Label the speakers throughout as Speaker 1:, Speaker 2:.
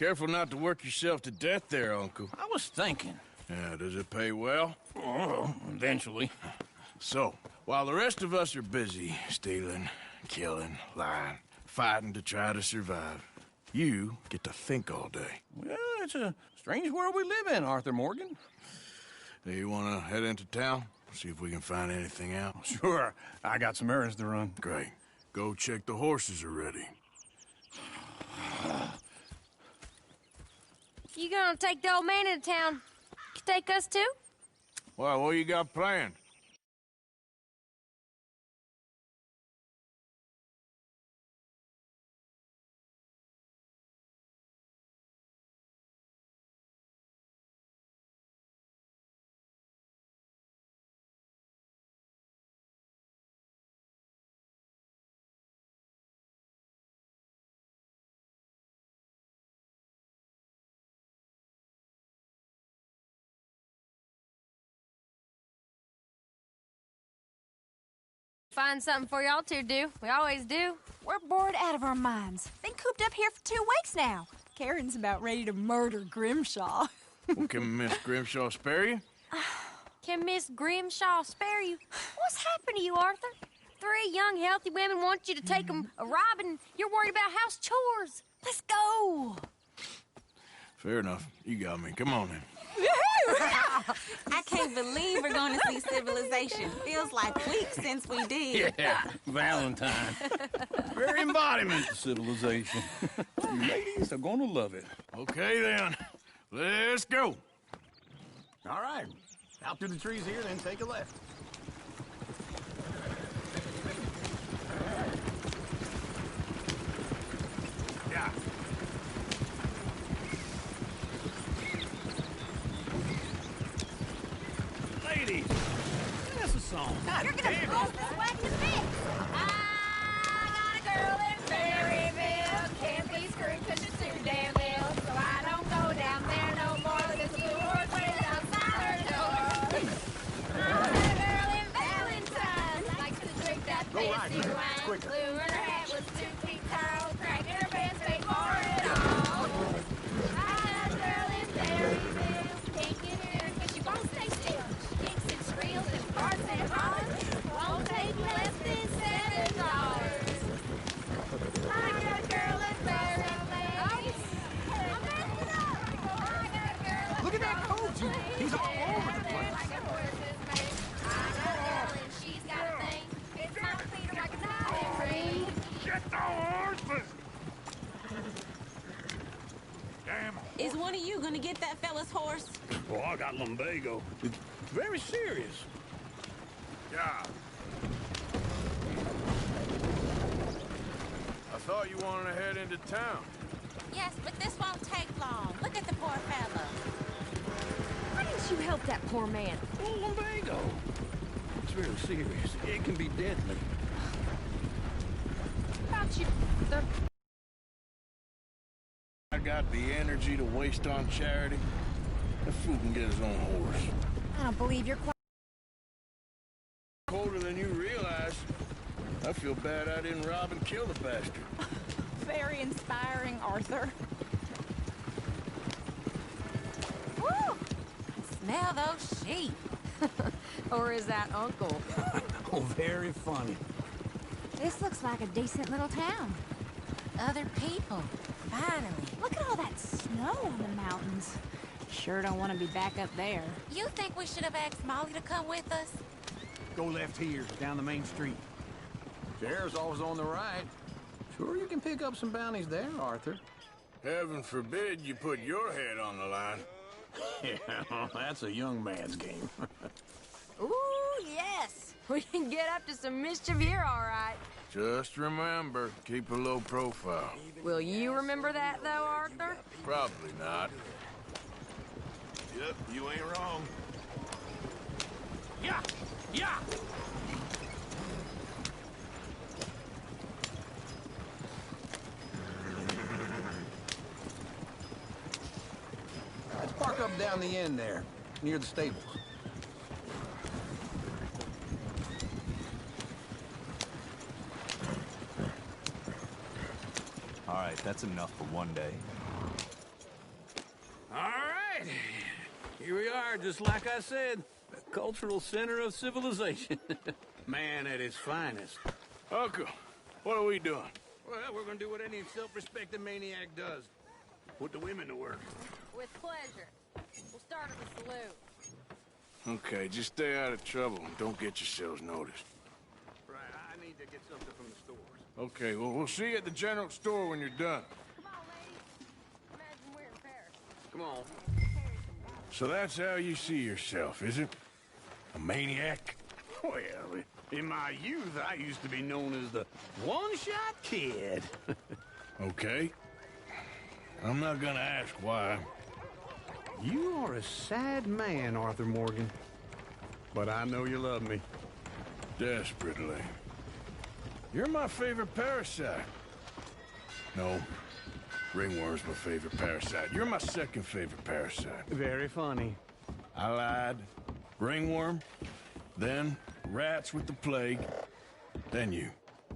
Speaker 1: Careful not to work yourself to death there, Uncle.
Speaker 2: I was thinking.
Speaker 1: Yeah, does it pay well?
Speaker 2: Oh, eventually.
Speaker 1: So, while the rest of us are busy stealing, killing, lying, fighting to try to survive, you get to think all day.
Speaker 2: Well, it's a strange world we live in, Arthur Morgan.
Speaker 1: Do you want to head into town? See if we can find anything out?
Speaker 2: Sure. I got some errands to run.
Speaker 1: Great. Go check the horses are ready.
Speaker 3: You gonna take the old man into town? You take us too?
Speaker 1: Well, what you got planned?
Speaker 3: Find something for y'all to do. We always do.
Speaker 4: We're bored out of our minds. Been cooped up here for 2 weeks now. Karen's about ready to murder Grimshaw.
Speaker 1: Well, can Miss Grimshaw spare you?
Speaker 3: Can Miss Grimshaw spare you? What's happened to you, Arthur? 3 young, healthy women want you to take them a robbing. You're worried about house chores. Let's go.
Speaker 1: Fair enough. You got me. Come on then.
Speaker 5: I can't believe we're going to see civilization. Feels like weeks since we did.
Speaker 2: Yeah, Valentine. Very embodiment of civilization. You ladies are going to love it.
Speaker 1: Okay then. Let's go.
Speaker 2: All right. Out through the trees here, then take a left. Yeah. Ladies, that's a song.
Speaker 3: You're gonna blow this whack to bits. I got a girl in Berryville. Can't be screwed 'cause she's too damn ill. So I don't go down there no more. There's a blue horse waiting outside her door. I got a girl in Valentine. Likes to drink that fancy wine.
Speaker 2: Quicker.
Speaker 3: Blue in her hat was 2 feet tall. Cracking her pants, paid for it all. I got a girl in Berryville. Can't get her 'cause she won't stay still. She kicks and squeals and farts and hollers. Won't take less than $7. I got a girl in Berryville.
Speaker 2: Look at that coach. He's all over the place.
Speaker 3: Like a horse's mane. I got a girl and she's got a thing. It's not Peter like a diamond ring.
Speaker 1: Get the horses! Damn.
Speaker 5: Is one of you going to get that fella's horse?
Speaker 2: Oh, I got lumbago. It's very serious.
Speaker 1: Yeah. I thought you wanted to head into town.
Speaker 5: Yes, but this won't take long. Look at the poor fella.
Speaker 3: Why didn't you help that poor man?
Speaker 2: Oh, lumbago. It's very serious. It can be deadly.
Speaker 3: About you, Arthur.
Speaker 1: I got the energy to waste on charity. That fool can get his own horse.
Speaker 4: I don't believe you're quite...
Speaker 1: Colder than you realize. I feel bad I didn't rob and kill the bastard.
Speaker 4: Very inspiring, Arthur.
Speaker 5: Woo! Smell those sheep.
Speaker 3: Or is that Uncle?
Speaker 2: Oh, very funny.
Speaker 4: This looks like a decent little town.
Speaker 5: Other people. Finally.
Speaker 4: Look at all that snow on the mountains. Sure don't want to be back up there.
Speaker 5: You think we should have asked Molly to come with us?
Speaker 2: Go left here, down the main street. Sheriff's always on the right. Sure you can pick up some bounties there, Arthur.
Speaker 1: Heaven forbid you put your head on the line.
Speaker 2: Yeah, that's a young man's game.
Speaker 3: Ooh, yes. We can get up to some mischief here, all right.
Speaker 1: Just remember, keep a low profile.
Speaker 3: Will you remember that, though, Arthur?
Speaker 1: Probably not. Yep, you ain't wrong.
Speaker 2: Yeah! Yeah! Let's park up down the end there, near the stables.
Speaker 6: All right, that's enough for one day.
Speaker 2: right. Here we are, just like I said. The cultural center of civilization. Man at his finest.
Speaker 1: Uncle, what are we doing?
Speaker 2: Well, we're gonna do what any self-respecting maniac does. Put the women to work.
Speaker 3: With pleasure. We'll start at the saloon.
Speaker 1: Okay, just stay out of trouble and don't get yourselves noticed.
Speaker 2: Right, I need to get something from the stores.
Speaker 1: Okay, well, we'll see you at the general store when you're done.
Speaker 3: Come on, ladies. Imagine we're in Paris.
Speaker 2: Come on.
Speaker 1: So that's how you see yourself, is it? A maniac?
Speaker 2: Well, in my youth, I used to be known as the one-shot kid.
Speaker 1: Okay. I'm not gonna ask why.
Speaker 2: You are a sad man, Arthur Morgan. But I know you love me.
Speaker 1: Desperately. You're my favorite parasite. No. Ringworm's my favorite parasite. You're my second favorite parasite.
Speaker 2: Very funny.
Speaker 1: I lied. Ringworm. Then rats with the plague. Then you.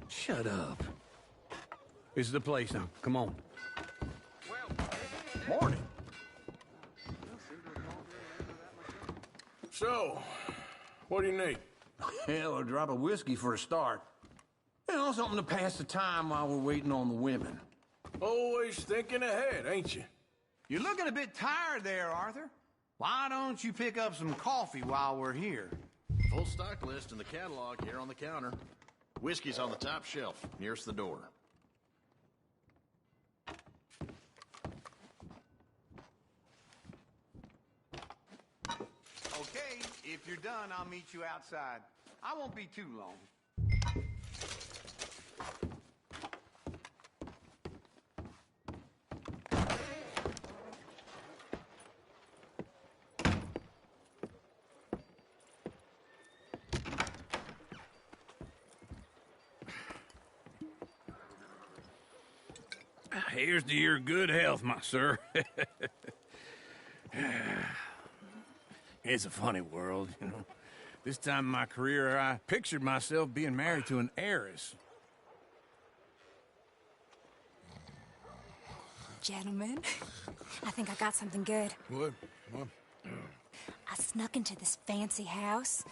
Speaker 2: Shut up. This is the place now. Come on. Morning.
Speaker 1: So, what do you need?
Speaker 2: Hell, a drop of whiskey for a start. You know, something to pass the time while we're waiting on the women.
Speaker 1: Always thinking ahead, ain't you?
Speaker 2: You're looking a bit tired there, Arthur. Why don't you pick up some coffee while we're here?
Speaker 6: Full stock list in the catalog here on the counter. Whiskey's on the top shelf, nearest the door.
Speaker 2: Okay, if you're done, I'll meet you outside. I won't be too long. Here's to your good health, my sir. It's a funny world, you know. This time in my career, I pictured myself being married to an heiress.
Speaker 4: Gentlemen, I think I got something good.
Speaker 1: What?
Speaker 4: I snuck into this fancy house.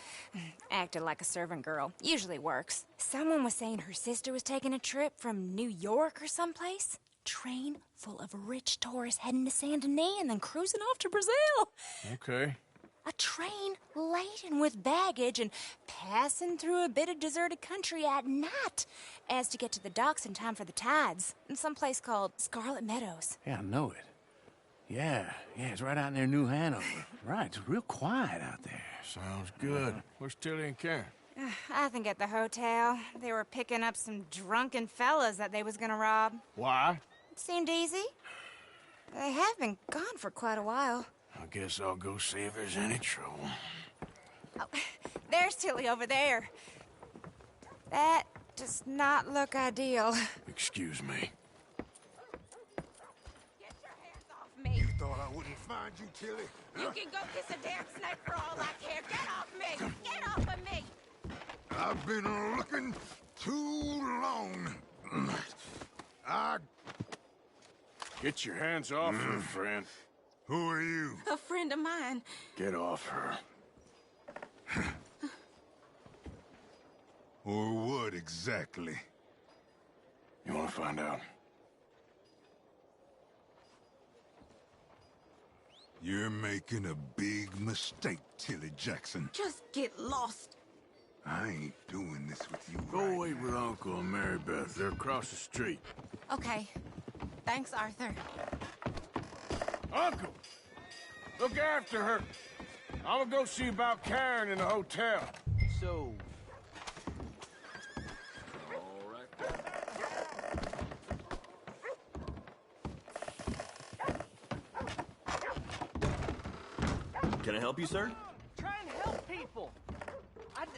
Speaker 4: Acted like a servant girl. Usually works. Someone was saying her sister was taking a trip from New York or someplace. Train full of rich tourists heading to Saint Denis and then cruising off to Brazil.
Speaker 1: Okay.
Speaker 4: A train laden with baggage and passing through a bit of deserted country at night as to get to the docks in time for the tides in some place called Scarlet Meadows.
Speaker 2: Yeah, I know it. Yeah, it's right out near New Hanover. Right, it's real quiet out there.
Speaker 1: Sounds good. Where's Tilly and Karen?
Speaker 4: I think at the hotel. They were picking up some drunken fellas that they was gonna rob.
Speaker 1: Why?
Speaker 4: It seemed easy. They have been gone for quite a while.
Speaker 1: I guess I'll go see if there's any trouble.
Speaker 4: Oh, there's Tilly over there. That does not look ideal.
Speaker 1: Excuse me.
Speaker 3: Get your hands off me.
Speaker 7: Thought I wouldn't find you, Tilly.
Speaker 3: You can go kiss a damn snake for all I care. Get off me. Get off of me.
Speaker 7: I've been looking too long.
Speaker 1: Get your hands off her, friend.
Speaker 7: Who are you?
Speaker 5: A friend of mine.
Speaker 1: Get off her.
Speaker 7: Or what exactly?
Speaker 1: You want to find out?
Speaker 7: You're making a big mistake, Tilly Jackson.
Speaker 5: Just get lost.
Speaker 7: I ain't doing this with you
Speaker 1: Go
Speaker 7: right
Speaker 1: wait with Uncle and Mary Beth. They're across the street.
Speaker 5: Okay. Thanks, Arthur.
Speaker 1: Uncle! Look after her. I'm gonna go see about Karen in the hotel.
Speaker 2: So,
Speaker 6: Can I help you, sir?
Speaker 8: Try and help people.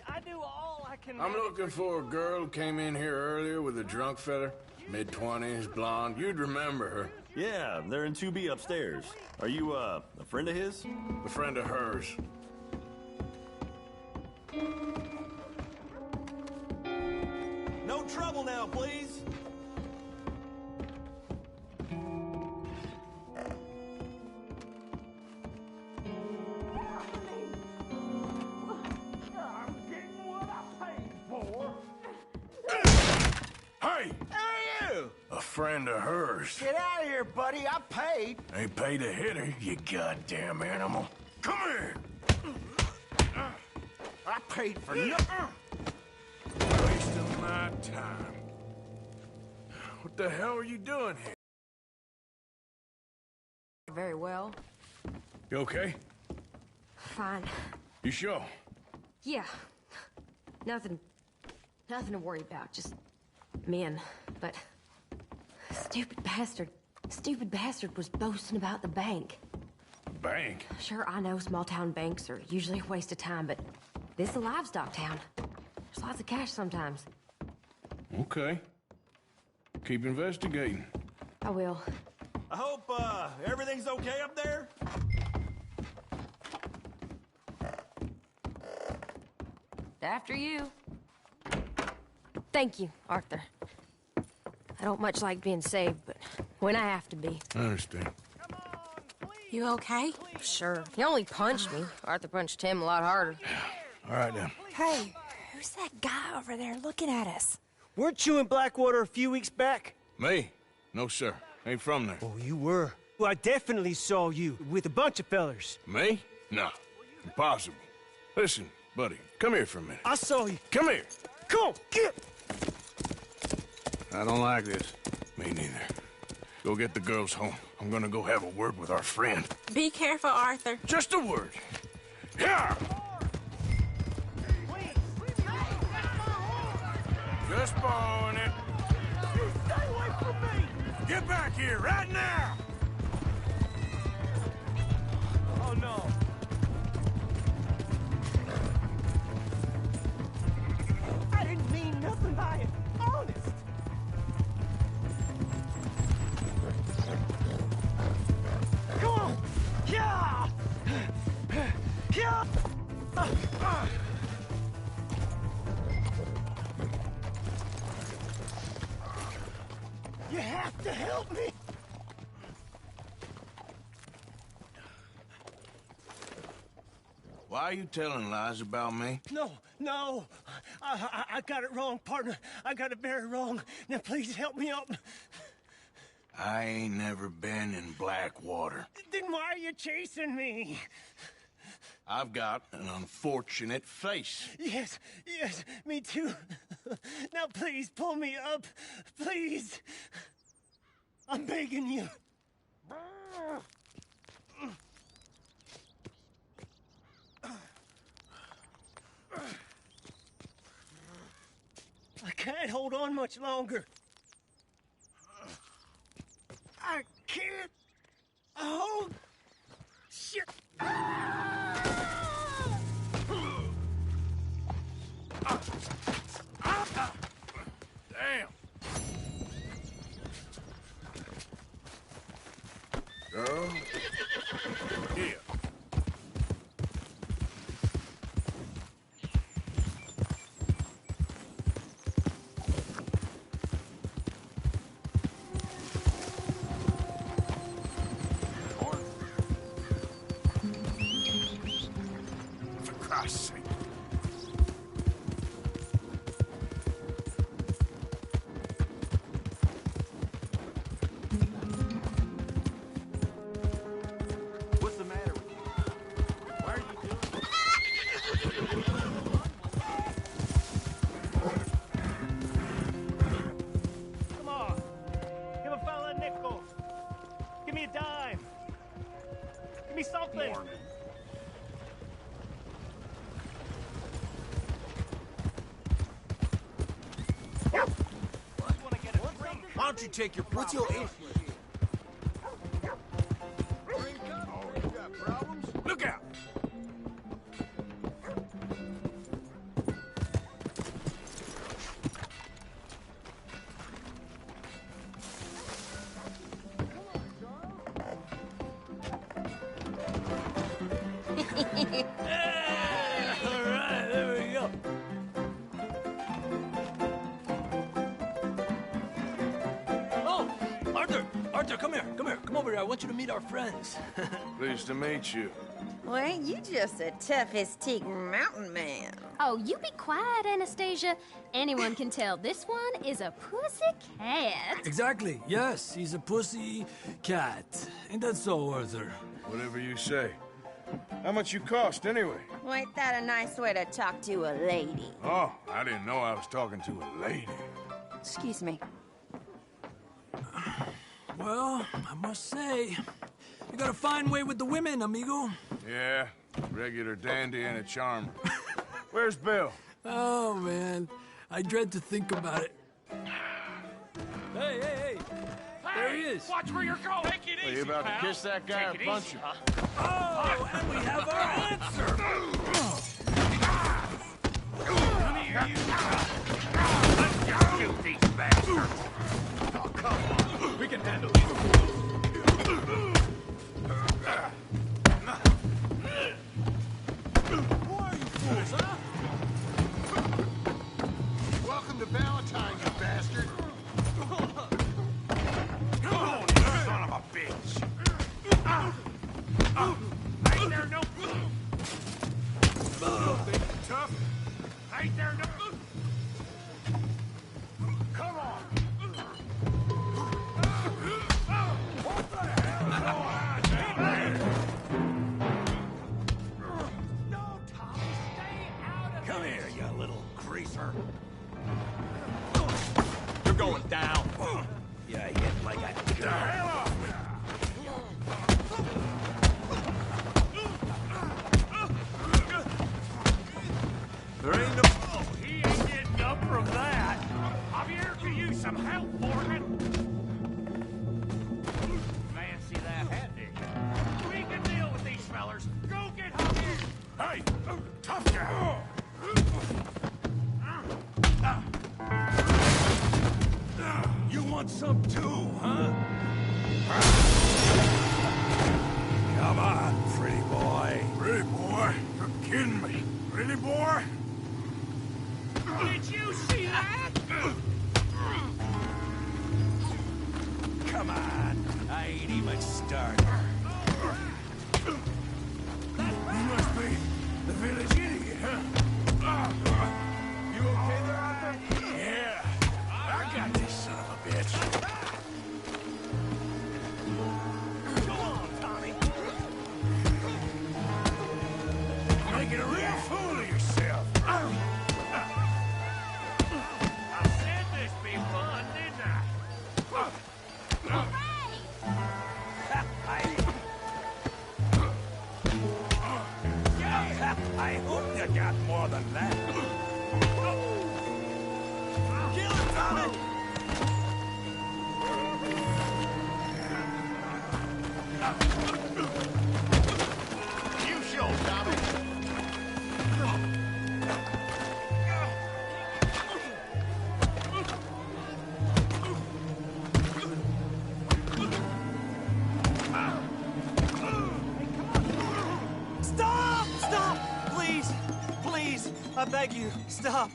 Speaker 8: I do all I can.
Speaker 1: I'm
Speaker 8: manage.
Speaker 1: looking for a girl who came in here earlier with a drunk fella. Mid-20s, blonde. You'd remember her.
Speaker 6: Yeah, they're in 2B upstairs. Are you, a friend of his?
Speaker 1: A friend of hers.
Speaker 6: No trouble now, please.
Speaker 1: friend of hers.
Speaker 9: Get out of here, buddy. I paid.
Speaker 1: Ain't paid to hit her, you goddamn animal. Come here!
Speaker 9: I paid for nothing.
Speaker 1: Wasting my time. What the hell are you doing here?
Speaker 10: Very well.
Speaker 1: You okay?
Speaker 10: Fine.
Speaker 1: You sure?
Speaker 10: Yeah. Nothing to worry about. Just men. But stupid bastard was boasting about the bank.
Speaker 1: Bank?
Speaker 10: Sure, I know small town banks are usually a waste of time, but this is a livestock town. There's lots of cash sometimes.
Speaker 1: Okay. Keep investigating.
Speaker 10: I will.
Speaker 11: I hope, everything's okay up there?
Speaker 10: After you. Thank you, Arthur. I don't much like being saved, but when I have to be.
Speaker 1: I understand.
Speaker 5: You okay?
Speaker 10: Sure. He only punched me. Arthur punched him a lot harder.
Speaker 1: All right, then.
Speaker 4: Hey, who's that guy over there looking at us?
Speaker 8: Weren't you in Blackwater a few weeks back?
Speaker 1: Me? No, sir. Ain't from there.
Speaker 8: Oh, you were. Well, I definitely saw you with a bunch of fellers.
Speaker 1: Me? No. Impossible. Listen, buddy, come here for a minute.
Speaker 8: I saw you.
Speaker 1: Come here.
Speaker 8: Come on, get!
Speaker 1: I don't like this. Me neither. Go get the girls home. I'm gonna go have a word with our friend.
Speaker 5: Be careful, Arthur.
Speaker 1: Just a word. Yeah! Just borrowing it.
Speaker 8: You stay away from me!
Speaker 1: Get back here right now!
Speaker 8: Oh, no. I didn't mean nothing by it. Honest. Come on! Yeah! Yeah! You have to help me!
Speaker 1: Why are you telling lies about me?
Speaker 8: No. I got it wrong, partner. I got it very wrong. Now, please help me up.
Speaker 1: I ain't never been in Blackwater.
Speaker 8: Then why are you chasing me?
Speaker 1: I've got an unfortunate face.
Speaker 8: Yes, me too. Now, please, pull me up. Please. I'm begging you. I can't hold on much longer. I can't. Oh, shit.
Speaker 1: Damn. Girl. Here. For Christ's sake.
Speaker 2: What's the matter with you? Why are you doing this?
Speaker 8: Come on. Give a fella a nickel. Give me a dime. Give me something.
Speaker 2: Why don't you take your What's your issue? You got problems?
Speaker 1: Look out!
Speaker 8: All right, there we go.
Speaker 11: Oh, Arthur, come here. Come over here. I want you to meet our friends.
Speaker 1: Pleased to meet you.
Speaker 12: Well, ain't you just the toughest teak mountain man?
Speaker 13: Oh, you be quiet, Anastasia. Anyone can tell this one is a pussy cat.
Speaker 14: Exactly. Yes, he's a pussy cat. Ain't that so, Arthur?
Speaker 1: Whatever you say. How much you cost, anyway?
Speaker 12: Well, ain't that a nice way to talk to a lady?
Speaker 1: Oh, I didn't know I was talking to a lady.
Speaker 12: Excuse me.
Speaker 14: Well, I must say, you got a fine way with the women, amigo.
Speaker 1: Yeah, regular dandy and a charmer. Where's Bill?
Speaker 14: Oh, man. I dread to think about it. Hey! There he is.
Speaker 11: Watch where you're going. Take it easy,
Speaker 6: Are you about
Speaker 11: pal.
Speaker 6: to kiss that guy
Speaker 11: Take
Speaker 6: or
Speaker 11: it
Speaker 6: punch
Speaker 11: easy,
Speaker 6: him?
Speaker 11: huh?
Speaker 14: Oh, and we have our answer.
Speaker 11: Come here, you. Let's just shoot these bastards. Oh, come on. We can handle these.
Speaker 14: Who are you fools, huh?
Speaker 6: Welcome to Valentine, you bastard.
Speaker 11: Come on, you son of a bitch. Ain't there no... Tough. Ain't there no... Come on. What the hell is going on down there? No, Tommy, stay out of... Come here, you little greaser. You're going down. You hit like a... Get the hell off me! There ain't no... Oh, he ain't getting up from that. I'm here to use some help, Morgan. Fancy that hat, did you? We can deal with these fellers. Go get Javier. Hey, tough guy. You want some too, huh? Come on, pretty boy.
Speaker 1: Pretty boy? You're kidding me.
Speaker 11: Pretty boy? Did you see that? Come on. I ain't even started.
Speaker 1: You must be the village idiot, huh? You okay there, Arthur?
Speaker 11: Yeah. I got this son of a bitch. Go on, Tommy. Making a real fool of yourself. I said this be fun, didn't I? I hope you got more than that. Kill him, Tommy!
Speaker 6: You show, Tommy.
Speaker 8: Stop! Stop! Please! Please! I beg you, stop.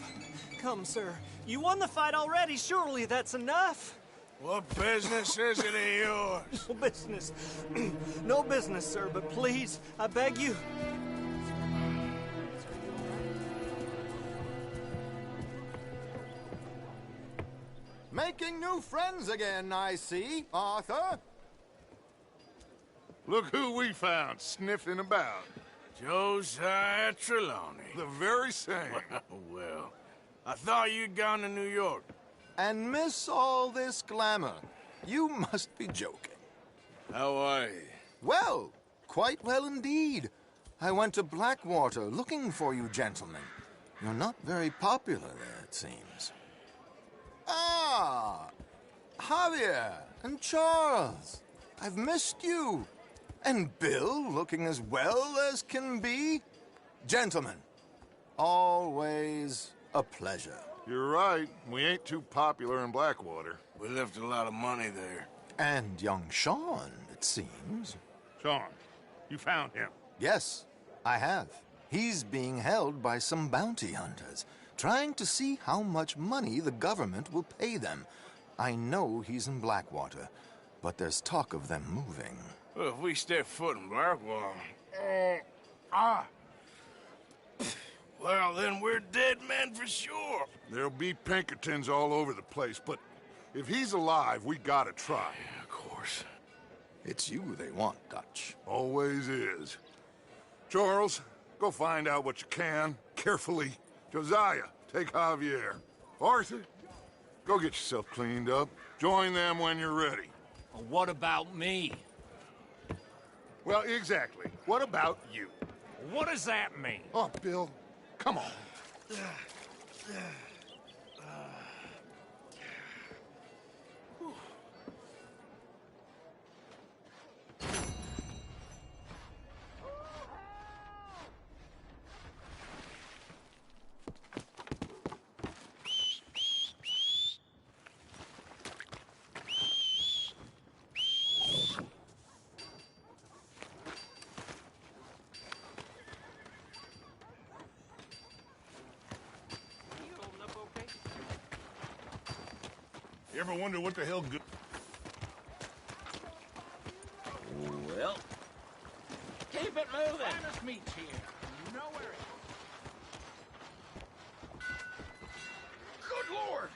Speaker 8: Come, sir. You won the fight already. Surely that's enough.
Speaker 1: What business is it of yours?
Speaker 8: No business. No business, sir, but please, I beg you.
Speaker 9: Making new friends again, I see, Arthur.
Speaker 7: Look who we found sniffing about.
Speaker 1: Josiah Trelawney.
Speaker 7: The very same.
Speaker 1: Well, I thought you'd gone to New York.
Speaker 9: And miss all this glamour. You must be joking.
Speaker 1: How are you?
Speaker 9: Well, quite well indeed. I went to Blackwater looking for you gentlemen. You're not very popular there, it seems. Ah, Javier and Charles. I've missed you. And Bill looking as well as can be. Gentlemen, always a pleasure.
Speaker 7: You're right. We ain't too popular in Blackwater.
Speaker 1: We left a lot of money there.
Speaker 9: And young Sean, it seems.
Speaker 7: Sean, you found him.
Speaker 9: Yes, I have. He's being held by some bounty hunters, trying to see how much money the government will pay them. I know he's in Blackwater, but there's talk of them moving.
Speaker 1: Well, if we step foot in Blackwater... Ah. Well, then we're dead men for sure.
Speaker 7: There'll be Pinkertons all over the place, but if he's alive, we gotta try.
Speaker 1: Yeah, of course.
Speaker 9: It's you they want, Dutch.
Speaker 7: Always is. Charles, go find out what you can, carefully. Josiah, take Javier. Arthur, go get yourself cleaned up. Join them when you're ready.
Speaker 11: Well, what about me?
Speaker 7: Well, exactly. What about you?
Speaker 11: What does that mean?
Speaker 7: Oh, Bill, come on.
Speaker 11: You ever wonder what the hell good...
Speaker 2: Well, keep it moving.
Speaker 11: Finest meats here. Nowhere. Good Lord!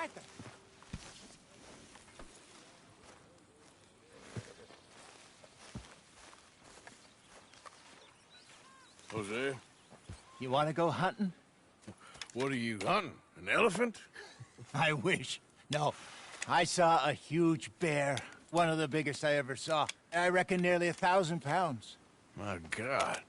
Speaker 15: Arthur.
Speaker 1: Jose,
Speaker 15: You want to go hunting?
Speaker 1: what are you hunting? An elephant?
Speaker 15: I wish. No. I saw a huge bear. One of the biggest I ever saw. I reckon nearly 1,000 pounds.
Speaker 1: My God.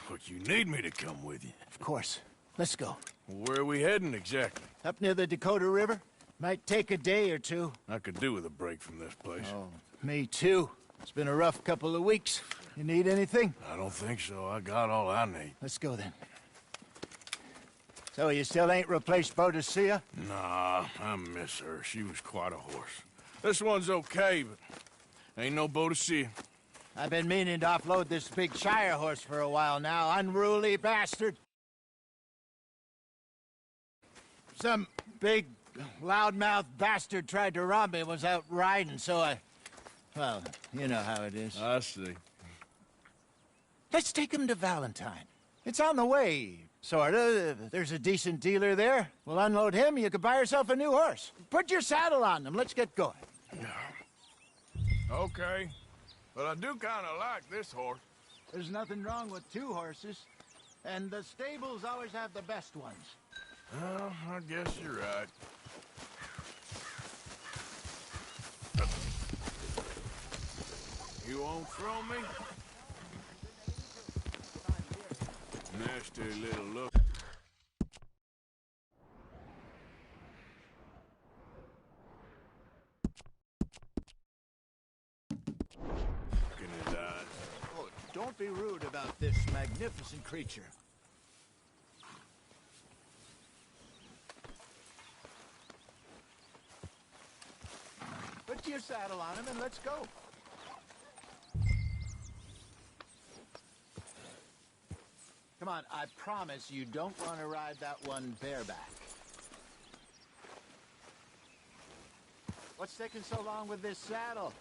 Speaker 1: But you need me to come with you.
Speaker 15: Of course. Let's go.
Speaker 1: Where are we heading exactly?
Speaker 15: Up near the Dakota River. Might take a day or two.
Speaker 1: I could do with a break from this place.
Speaker 15: Oh, me too. It's been a rough couple of weeks. You need anything?
Speaker 1: I don't think so. I got all I need.
Speaker 15: Let's go then. So you still ain't replaced Boadicea?
Speaker 1: Nah, I miss her. She was quite a horse. This one's okay, but ain't no Boadicea.
Speaker 15: I've been meaning to offload this big Shire horse for a while now. Unruly bastard. Some big, loudmouth bastard tried to rob me and was out riding, so well, you know how it is.
Speaker 1: I see.
Speaker 15: Let's take him to Valentine. It's on the way, sorta. There's a decent dealer there. We'll unload him, you could buy yourself a new horse. Put your saddle on them, let's get going.
Speaker 1: Okay. But I do kind of like this horse.
Speaker 15: There's nothing wrong with two horses, and the stables always have the best ones.
Speaker 1: Well, I guess you're right. You won't throw me? Nasty little look. Look in his eyes.
Speaker 15: Oh, don't be rude about this magnificent creature. Put your saddle on him and let's go. Come on, I promise you don't want to ride that one bareback. What's taking so long with this saddle?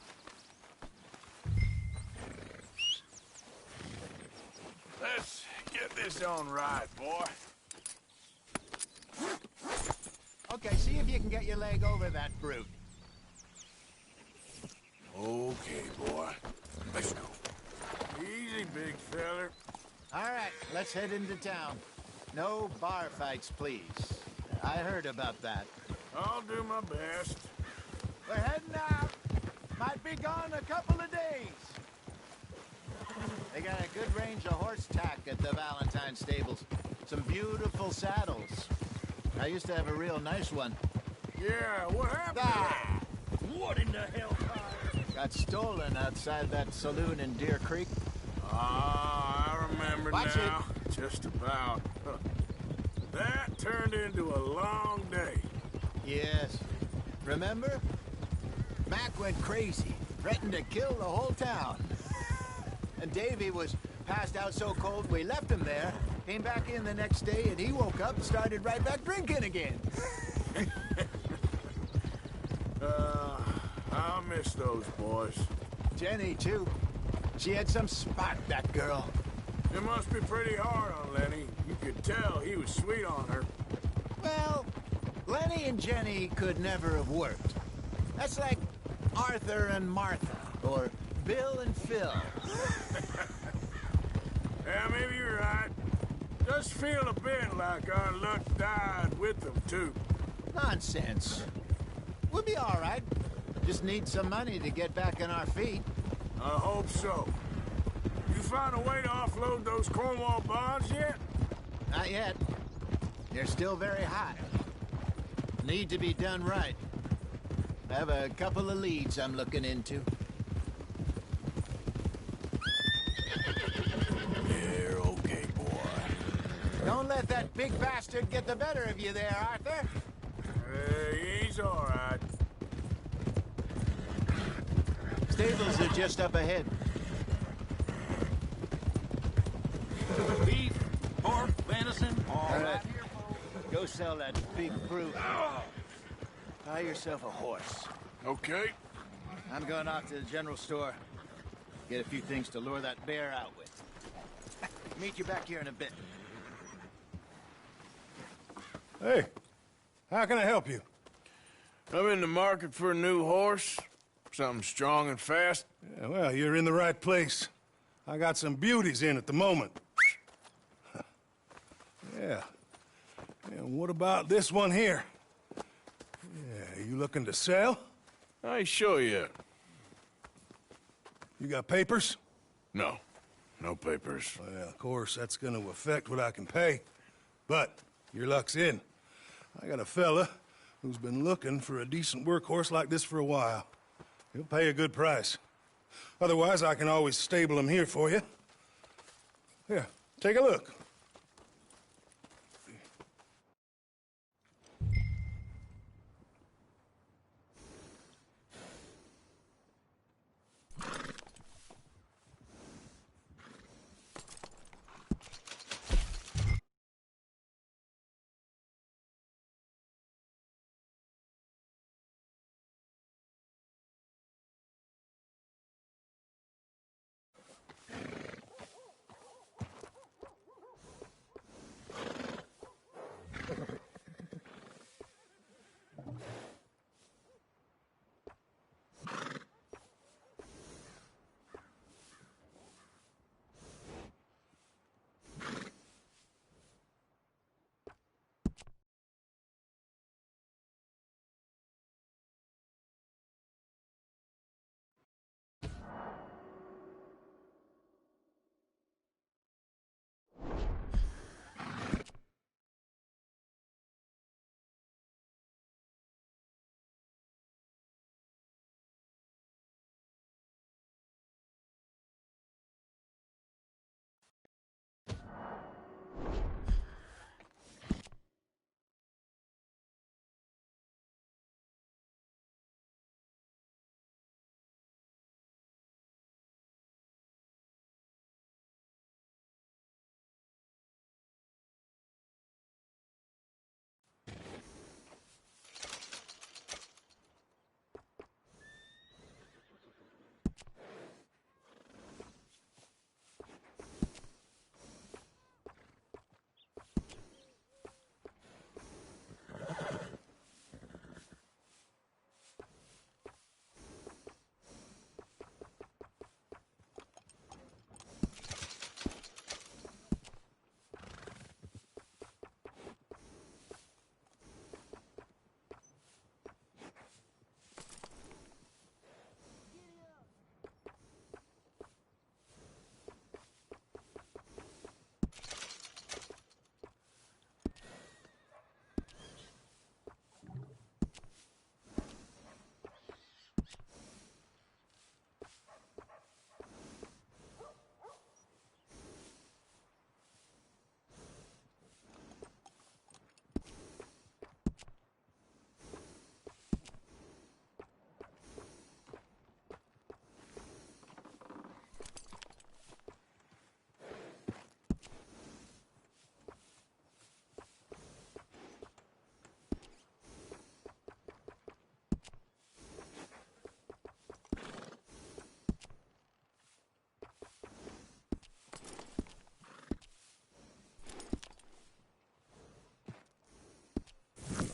Speaker 1: Let's get this on right, boy.
Speaker 15: Okay, see if you can get your leg over that brute.
Speaker 1: Okay, boy. Let's go. Easy, big feller.
Speaker 15: All right, let's head into town. No bar fights, please. I heard about that.
Speaker 1: I'll do my best.
Speaker 15: We're heading out. Might be gone a couple of days. They got a good range of horse tack at the Valentine stables. Some beautiful saddles. I used to have a real nice one.
Speaker 1: Yeah, what happened?
Speaker 11: What in the hell,
Speaker 15: Got stolen outside that saloon in Deer Creek.
Speaker 1: Ah, I remember
Speaker 15: Watch
Speaker 1: now. Just about. That turned into a long day.
Speaker 15: Yes. Remember? Mac went crazy, threatened to kill the whole town. And Davy was passed out so cold we left him there, came back in the next day, and he woke up and started right back drinking again.
Speaker 1: I'll miss those boys.
Speaker 15: Jenny, too. She had some spark, that girl.
Speaker 1: It must be pretty hard on Lenny. You could tell he was sweet on her.
Speaker 15: Well, Lenny and Jenny could never have worked. That's like Arthur and Martha, or Bill and Phil.
Speaker 1: Yeah, maybe you're right. Does feel a bit like our luck died with them, too.
Speaker 15: Nonsense. We'll be all right. Just need some money to get back on our feet.
Speaker 1: I hope so. You find a way to offload those Cornwall bonds yet?
Speaker 15: Not yet. They're still very high. Need to be done right. I have a couple of leads I'm looking into.
Speaker 1: You're okay, boy.
Speaker 15: Don't let that big bastard get the better of you there, Arthur.
Speaker 1: He's all right.
Speaker 15: Stables are just up ahead.
Speaker 11: Beef, pork, venison, all
Speaker 15: right. Go sell that big brute. Buy yourself a horse.
Speaker 1: Okay.
Speaker 15: I'm going off to the general store. Get a few things to lure that bear out with. Meet you back here in a bit.
Speaker 16: Hey, how can I help you?
Speaker 1: I'm in the market for a new horse. Something strong and fast.
Speaker 16: Yeah, well, you're in the right place. I got some beauties in at the moment. Yeah. And what about this one here? Yeah, you looking to sell?
Speaker 1: I show you.
Speaker 16: You got papers?
Speaker 1: No. No papers.
Speaker 16: Well, of course, that's gonna affect what I can pay. But your luck's in. I got a fella who's been looking for a decent workhorse like this for a while. He'll pay a good price. Otherwise, I can always stable him here for you. Here, take a look.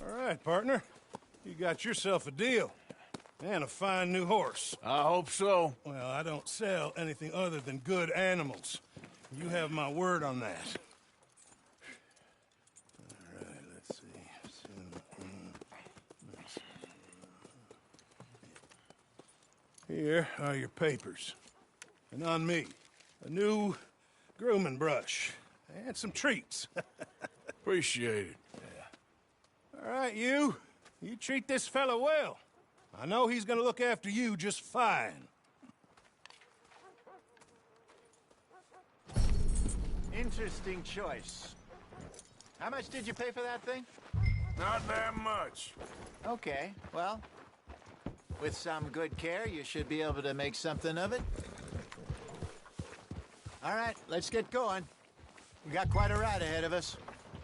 Speaker 16: All right, partner. You got yourself a deal. And a fine new horse.
Speaker 1: I hope so.
Speaker 16: Well, I don't sell anything other than good animals. You have my word on that. All right, let's see. Here are your papers. And on me, a new grooming brush. And some treats.
Speaker 1: Appreciate it.
Speaker 16: All right, you treat this fella well. I know he's gonna look after you just fine.
Speaker 15: Interesting choice. How much did you pay for that thing?
Speaker 1: Not that much.
Speaker 15: Okay, well, with some good care, you should be able to make something of it. All right, let's get going. We got quite a ride ahead of us.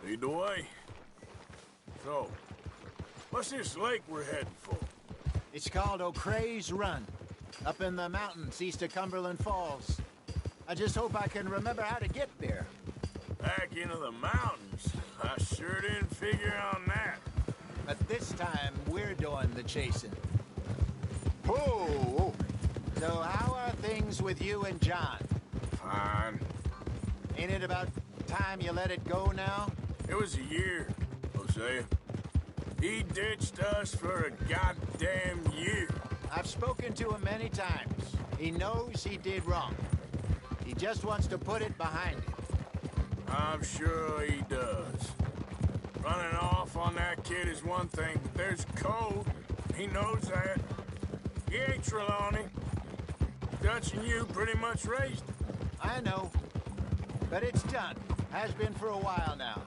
Speaker 1: Lead the way. So, what's this lake we're heading for?
Speaker 15: It's called O'Creagh's Run, up in the mountains east of Cumberland Falls. I just hope I can remember how to get there.
Speaker 1: Back into the mountains? I sure didn't figure on that.
Speaker 15: But this time, we're doing the chasing. Whoa! So how are things with you and John?
Speaker 1: Fine.
Speaker 15: Ain't it about time you let it go now?
Speaker 1: It was a year, Hosea. He ditched us for a goddamn year.
Speaker 15: I've spoken to him many times. He knows he did wrong. He just wants to put it behind him.
Speaker 1: I'm sure he does. Running off on that kid is one thing, but there's code. He knows that. He ain't Trelawney. Dutch and you pretty much raised him.
Speaker 15: I know. But it's done. Has been for a while now.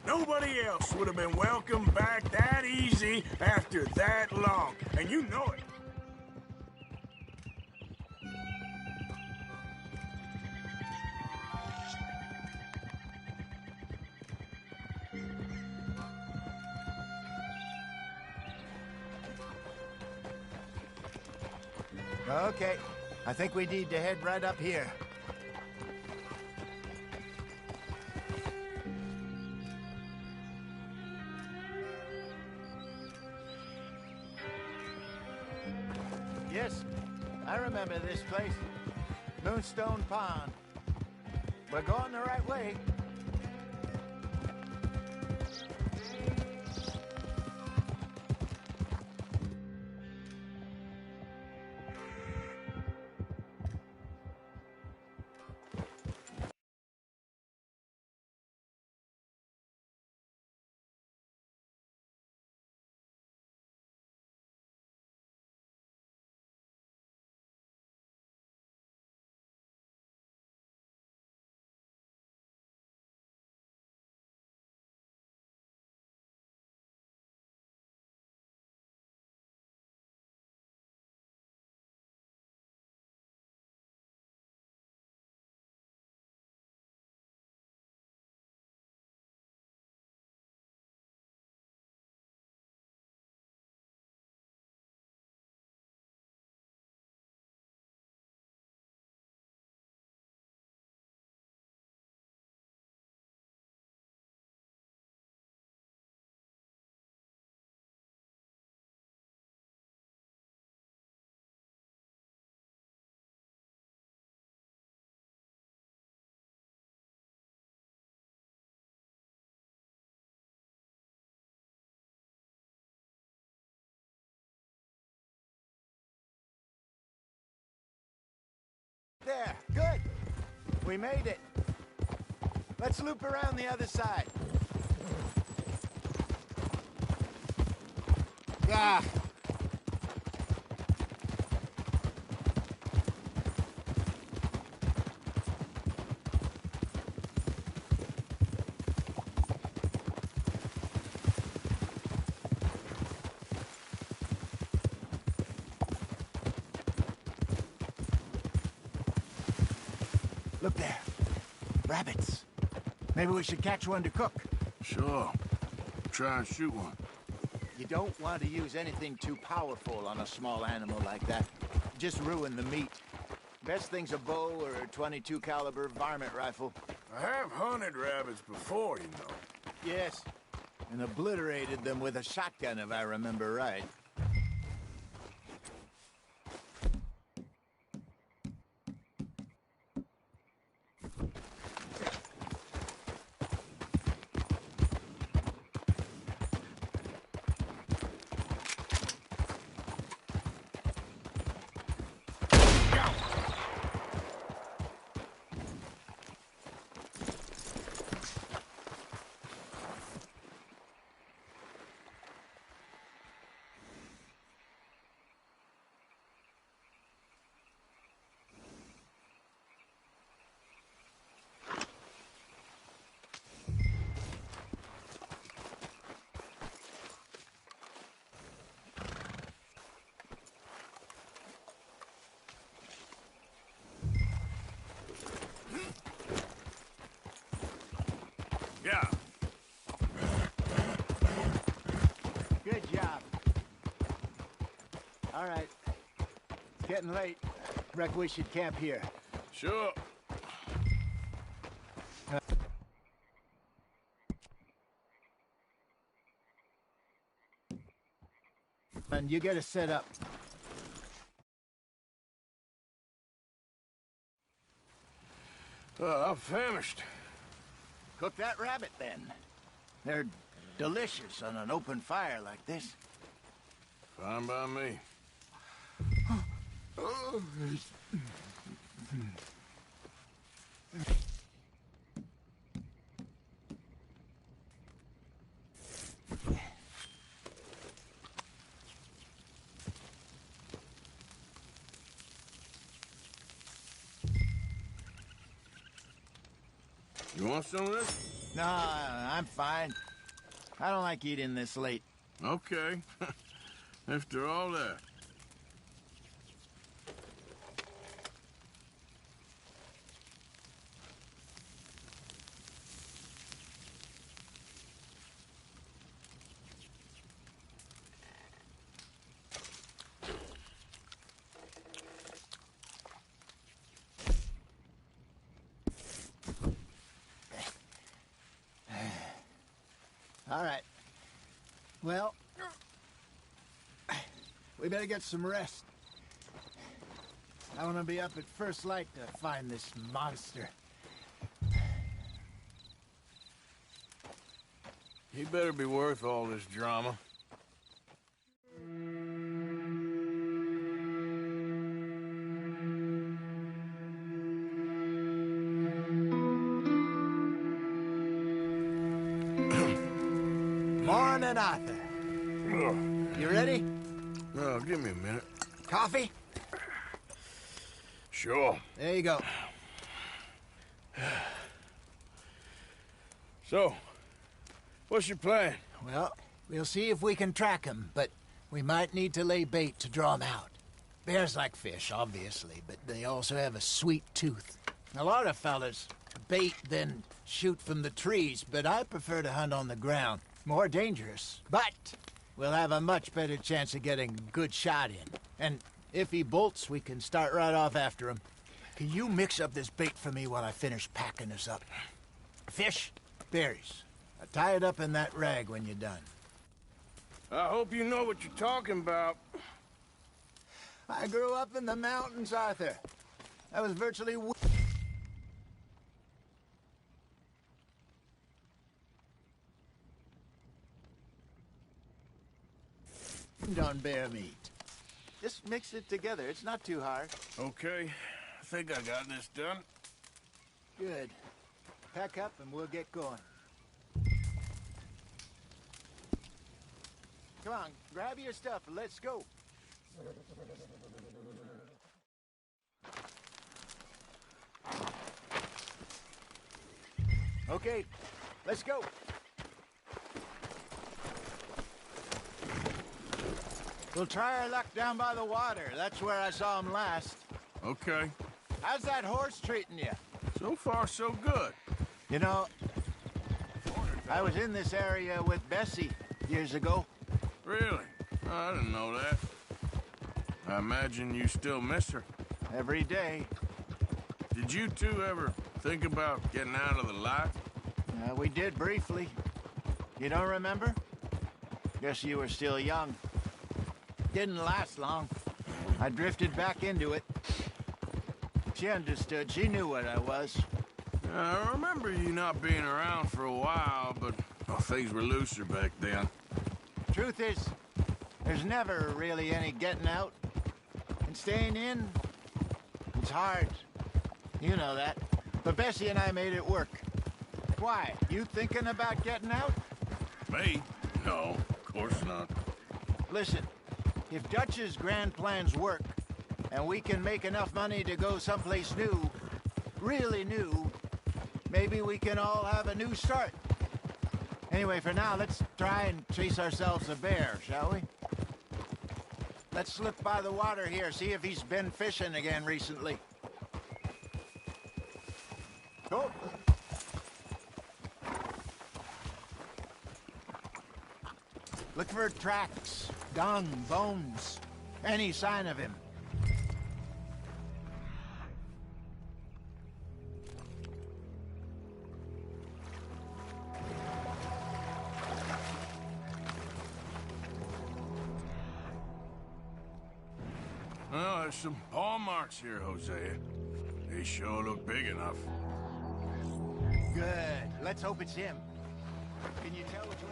Speaker 1: Nobody else would have been welcomed back that easy after that long. And you know it.
Speaker 15: Okay. I think we need to head right up here. Yes, I remember this place. Moonstone Pond. We're going the right way. There, good. We made it. Let's loop around the other side. Ah. Look there. Rabbits. Maybe we should catch one to cook.
Speaker 1: Sure. Try and shoot one.
Speaker 15: You don't want to use anything too powerful on a small animal like that. Just ruin the meat. Best thing's a bow or a .22 caliber varmint rifle.
Speaker 1: I have hunted rabbits before, you know.
Speaker 15: Yes. And obliterated them with a shotgun, if I remember right.
Speaker 1: Yeah.
Speaker 15: Good job. All right. It's getting late. Reckon we should camp here.
Speaker 1: Sure.
Speaker 15: And you get it set up.
Speaker 1: I'm famished.
Speaker 15: Cook that rabbit, then. They're delicious on an open fire like this.
Speaker 1: Fine by me. You want some of this?
Speaker 15: No, I'm fine. I don't like eating this late.
Speaker 1: Okay. After all that.
Speaker 15: All right. Well, we better get some rest. I want to be up at first light to find this monster.
Speaker 1: He better be worth all this drama.
Speaker 15: Morning, Arthur. You ready?
Speaker 1: No, give me a minute.
Speaker 15: Coffee?
Speaker 1: Sure.
Speaker 15: There you go.
Speaker 1: So, what's your plan?
Speaker 15: Well, we'll see if we can track him, but we might need to lay bait to draw him out. Bears like fish, obviously, but they also have a sweet tooth. A lot of fellas bait, then shoot from the trees, but I prefer to hunt on the ground. More dangerous, but we'll have a much better chance of getting a good shot in. And if he bolts, we can start right off after him. Can you mix up this bait for me while I finish packing this up? Fish, berries. Tie it up in that rag when you're done.
Speaker 1: I hope you know what you're talking about.
Speaker 15: I grew up in the mountains, Arthur. I was virtually... on bear meat. Just mix it together. It's not too hard.
Speaker 1: Okay. I think I got this done.
Speaker 15: Good. Pack up and we'll get going. Come on, grab your stuff and let's go. Okay, let's go. We'll try our luck down by the water. That's where I saw him last.
Speaker 1: Okay.
Speaker 15: How's that horse treating you?
Speaker 1: So far, so good.
Speaker 15: You know, I was in this area with Bessie years ago.
Speaker 1: Really? Oh, I didn't know that. I imagine you still miss her.
Speaker 15: Every day.
Speaker 1: Did you two ever think about getting out of the life?
Speaker 15: We did briefly. You don't remember? Guess you were still young. Didn't last long. I drifted back into it. She understood. She knew what I was.
Speaker 1: I remember you not being around for a while, but things were looser back then.
Speaker 15: Truth is, there's never really any getting out. And staying in, it's hard. You know that. But Bessie and I made it work. Why? You thinking about getting out?
Speaker 1: Me? No, of course not.
Speaker 15: Listen, if Dutch's grand plans work, and we can make enough money to go someplace new, really new, maybe we can all have a new start. Anyway, for now, let's try and chase ourselves a bear, shall we? Let's look by the water here, see if he's been fishing again recently. Go. Look for tracks, dung, bones, any sign of him.
Speaker 1: There's some paw marks here, Hosea. They sure look big enough.
Speaker 15: Good. Let's hope it's him. Can you tell which way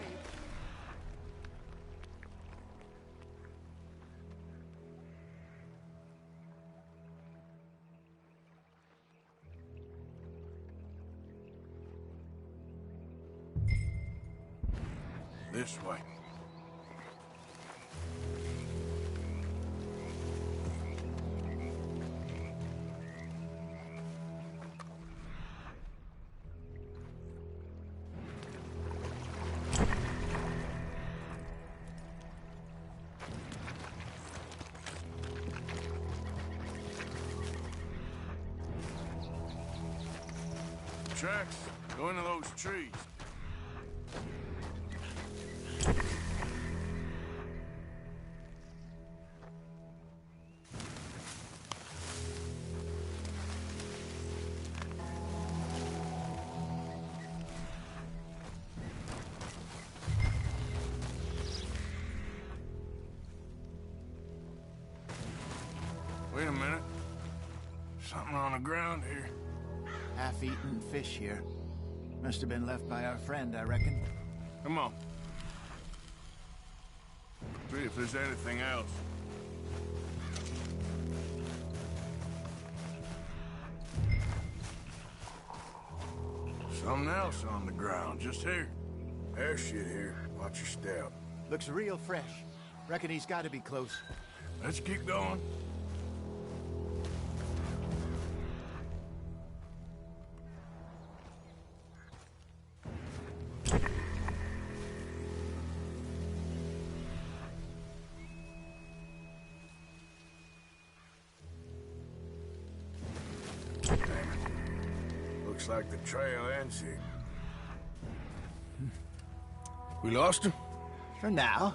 Speaker 15: he...
Speaker 1: This way. Tracks go into those trees. Wait a minute. Something on the ground here.
Speaker 15: Half-eaten fish here. Must have been left by our friend, I reckon.
Speaker 1: Come on. See if there's anything else. Something else on the ground, just here. There's shit here. Watch your step.
Speaker 15: Looks real fresh. Reckon he's got to be close.
Speaker 1: Let's keep going. Looks like the trail ends here. We lost him?
Speaker 15: For now.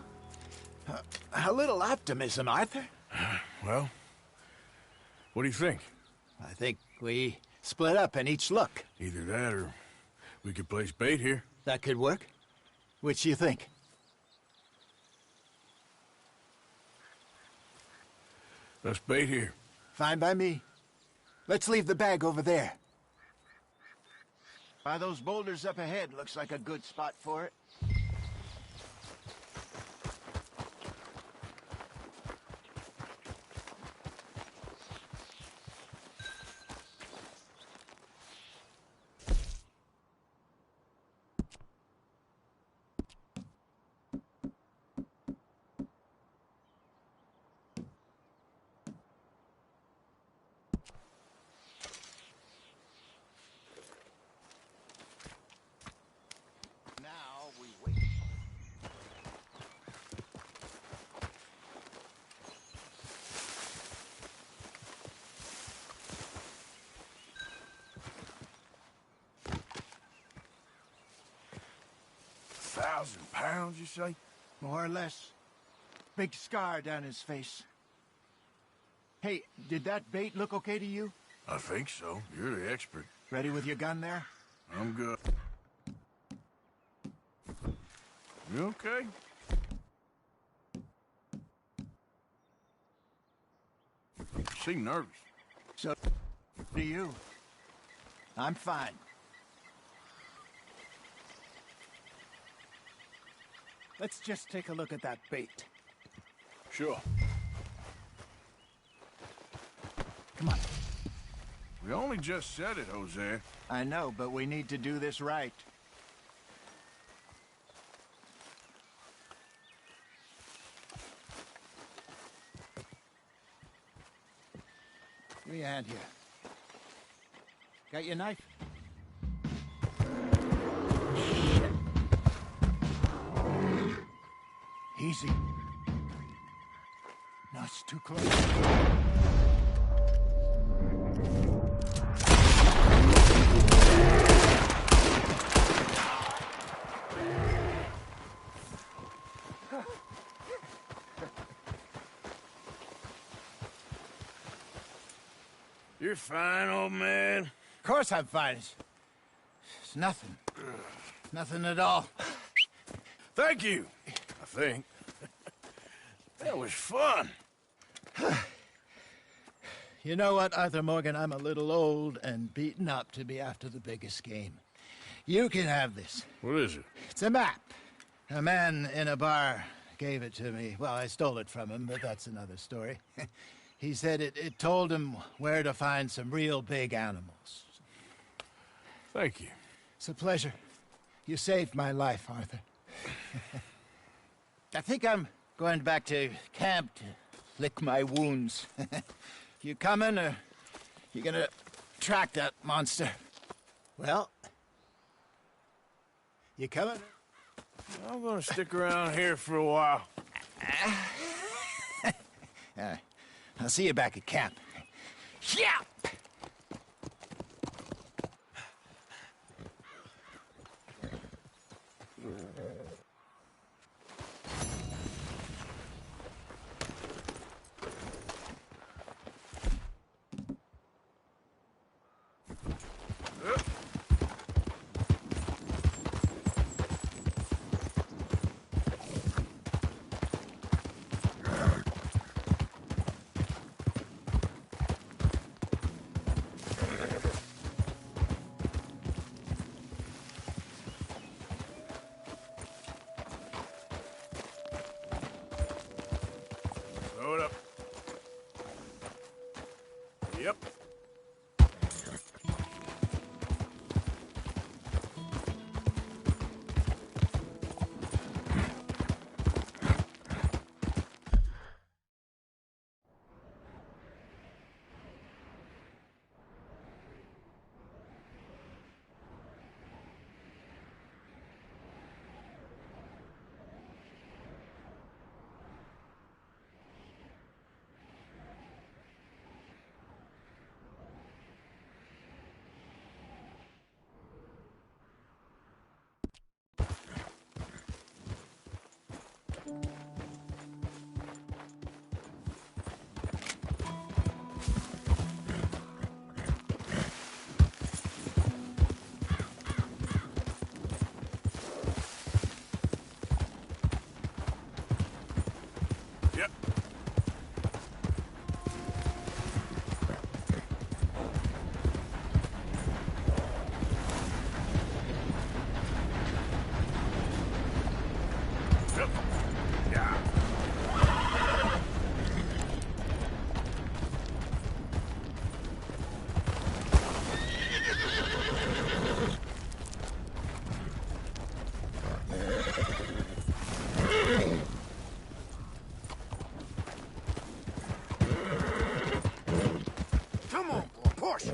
Speaker 15: A little optimism, Arthur.
Speaker 1: Well, what do you think?
Speaker 15: I think we split up and each look.
Speaker 1: Either that or we could place bait here.
Speaker 15: That could work. Which do you think?
Speaker 1: Let's bait here.
Speaker 15: Fine by me. Let's leave the bag over there. By those boulders up ahead, looks like a good spot for it.
Speaker 1: £1,000, you say?
Speaker 15: More or less. Big scar down his face. Hey, did that bait look okay to you?
Speaker 1: I think so. You're the expert.
Speaker 15: Ready with your gun there?
Speaker 1: I'm good. You okay? You seem nervous.
Speaker 15: So do you. I'm fine. Let's just take a look at that bait.
Speaker 1: Sure.
Speaker 15: Come on.
Speaker 1: We only just said it, Jose.
Speaker 15: I know, but we need to do this right. Give me a hand here. Got your knife? Easy. No, it's too close.
Speaker 1: You're fine, old man.
Speaker 15: Of course I'm fine. It's nothing. Nothing at all.
Speaker 1: Thank you, I think. That was fun.
Speaker 15: You know what, Arthur Morgan? I'm a little old and beaten up to be after the biggest game. You can have this.
Speaker 1: What is it?
Speaker 15: It's a map. A man in a bar gave it to me. Well, I stole it from him, but that's another story. He said it told him where to find some real big animals.
Speaker 1: Thank you.
Speaker 15: It's a pleasure. You saved my life, Arthur. I think I'm going back to camp to lick my wounds. You coming, or you gonna track that monster? Well, you coming?
Speaker 1: I'm gonna stick around here for a while.
Speaker 15: I'll see you back at camp. Yeah!
Speaker 1: Load up. Yep. Yep. Yep. Yeah. Come on, boy, push!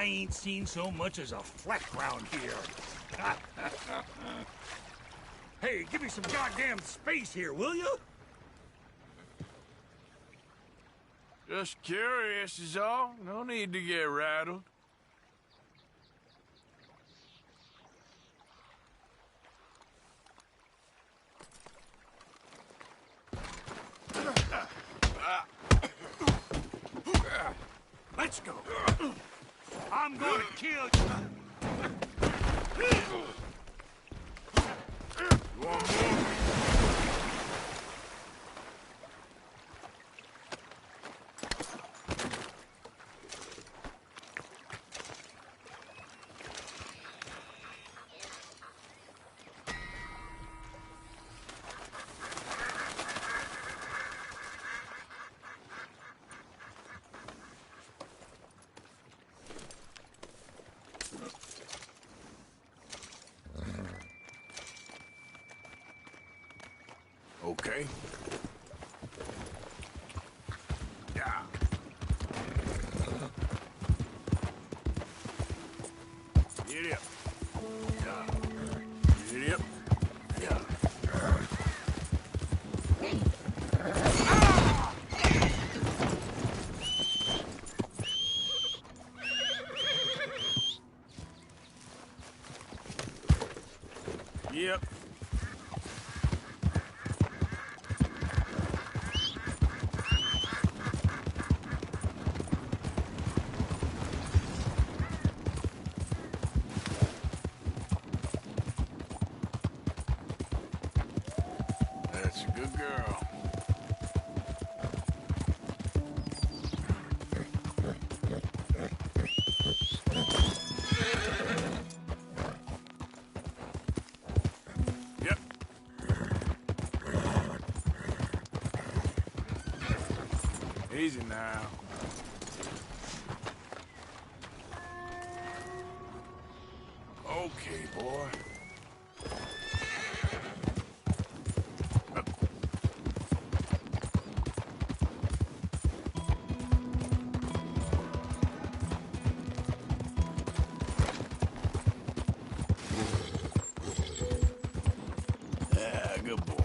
Speaker 11: ain't seen so much as a fleck round here. Hey, give me some goddamn space here, will you?
Speaker 1: Just curious is all. No need to get rattled.
Speaker 11: Let's go. I'm gonna kill you.
Speaker 1: You want more? Okay. Yeah. Get up. Yeah. Get up. Yeah. Yep. That's a good girl. Yep. Easy now. Okay, boy. Yeah, good boy.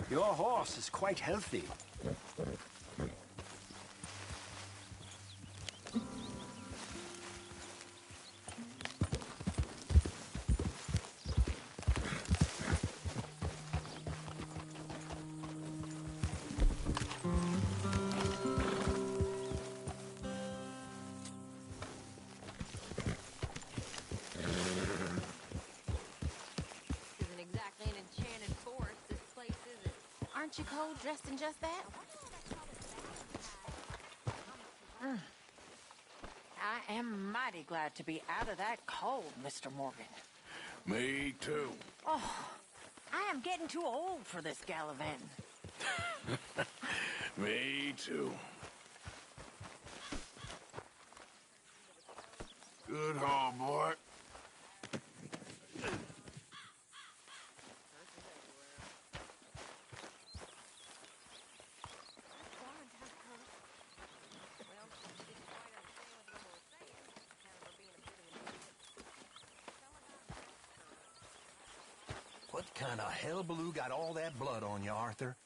Speaker 17: Your horse is quite healthy.
Speaker 5: Isn't exactly an enchanted forest, this place, is it? Aren't you cold dressed in just that?
Speaker 18: I am mighty glad to be out of that cold, Mr. Morgan.
Speaker 1: Me too.
Speaker 18: Oh, I am getting too old for this gallivanting.
Speaker 1: Me too. Good haul, boy.
Speaker 17: What kind of hellbaloo got all that blood on you, Arthur?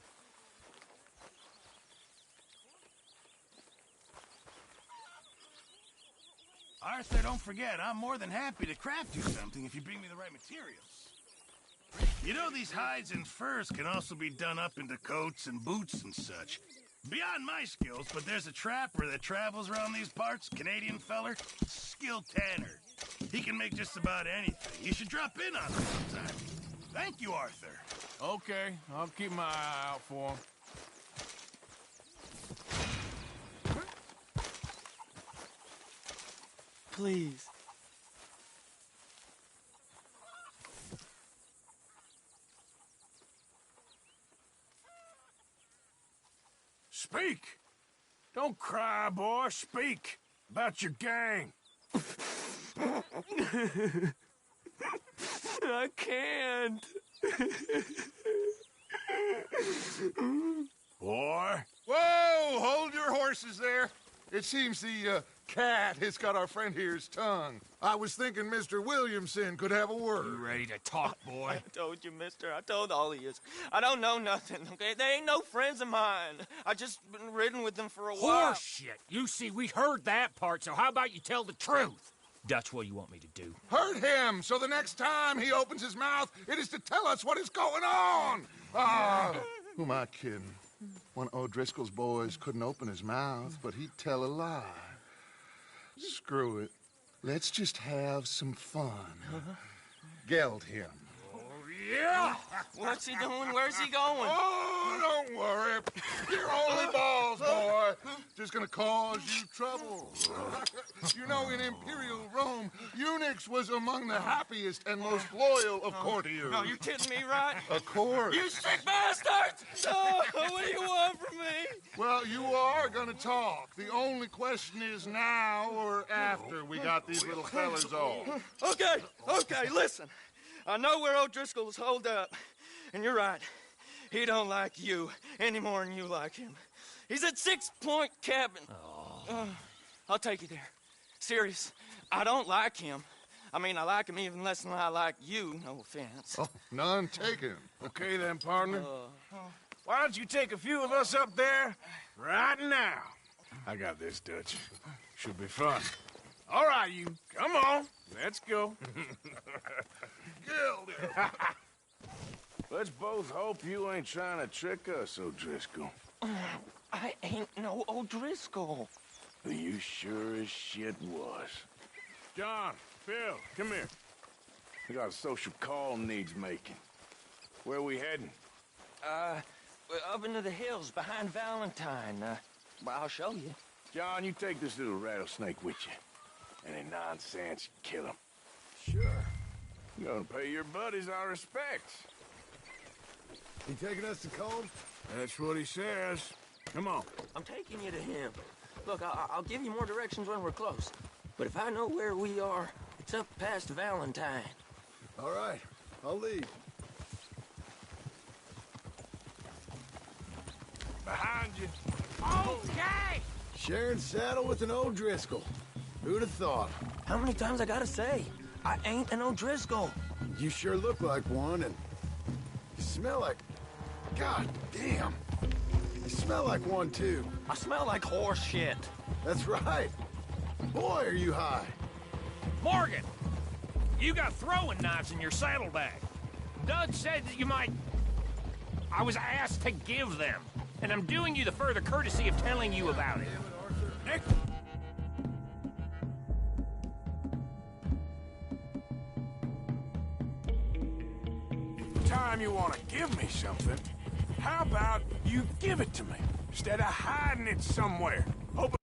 Speaker 11: Arthur, don't forget, I'm more than happy to craft you something if you bring me the right materials. You know, these hides and furs can also be done up into coats and boots and such. Beyond my skills, but there's a trapper that travels around these parts, Canadian feller, skilled tanner. He can make just about anything. You should drop in on him sometime. Thank you, Arthur.
Speaker 1: Okay, I'll keep my eye out for him.
Speaker 8: Please.
Speaker 1: Speak! Don't cry, boy. Speak about your gang.
Speaker 8: I can't.
Speaker 1: Boy.
Speaker 7: Whoa! Hold your horses there. It seems the cat has got our friend here's tongue. I was thinking Mr. Williamson could have a word.
Speaker 1: You ready to talk, boy?
Speaker 8: I told you, mister. I told all of you. I don't know nothing, okay? They ain't no friends of mine. I just been riding with them for a while.
Speaker 19: Horseshit! You see, we heard that part, so how about you tell the truth? That's what you want me to do.
Speaker 7: Hurt him, so the next time he opens his mouth, it is to tell us what is going on. Ah, who am I kidding? One of O'Driscoll's boys couldn't open his mouth, but he'd tell a lie. Screw it. Let's just have some fun. Geld him.
Speaker 8: Yeah! What's he doing? Where's he going?
Speaker 7: Oh, don't worry. You're only balls, boy. Just gonna cause you trouble. You know, in Imperial Rome, eunuchs was among the happiest and most loyal of courtiers.
Speaker 8: No, you kidding me, right?
Speaker 7: Of course.
Speaker 8: You sick bastards! Oh, what do you want from me?
Speaker 7: Well, you are gonna talk. The only question is now or after we got these little fellas off.
Speaker 8: Okay, listen. I know where O'Driscoll's holed up, and you're right. He don't like you any more than you like him. He's at 6 Point Cabin. I'll take you there. Serious, I don't like him. I mean, I like him even less than I like you, no offense.
Speaker 7: Oh, none taken.
Speaker 1: Okay then, partner. Why don't you take a few of us up there right now? I got this, Dutch. Should be fun. All right, you. Come on. Let's go. Let's both hope you ain't trying to trick us, O'Driscoll.
Speaker 8: I ain't no O'Driscoll.
Speaker 1: You sure as shit was. John, Phil, come here. We got a social call needs making. Where we heading?
Speaker 8: Up into the hills behind Valentine. Well, I'll show you.
Speaker 1: John, you take this little rattlesnake with you. Any nonsense, kill him.
Speaker 16: Sure.
Speaker 1: You're gonna pay your buddies our respects.
Speaker 16: He taking us to Colm?
Speaker 1: That's what he says. Come on.
Speaker 8: I'm taking you to him. Look, I'll give you more directions when we're close. But if I know where we are, it's up past Valentine.
Speaker 16: All right, I'll lead.
Speaker 1: Behind you.
Speaker 18: Okay!
Speaker 16: Sharing saddle with an O'Driscoll. Who'd have thought?
Speaker 8: How many times I gotta say? I ain't an O'Driscoll.
Speaker 16: You sure look like one, and you smell like...
Speaker 7: God damn. You smell like one, too.
Speaker 8: I smell like horse shit.
Speaker 7: That's right. Boy, are you high.
Speaker 19: Morgan! You got throwing knives in your saddlebag. Dud said that you might... I was asked to give them, and I'm doing you the further courtesy of telling you about it. Nick?
Speaker 1: Time you want to give me something, how about you give it to me instead of hiding it somewhere? Hoping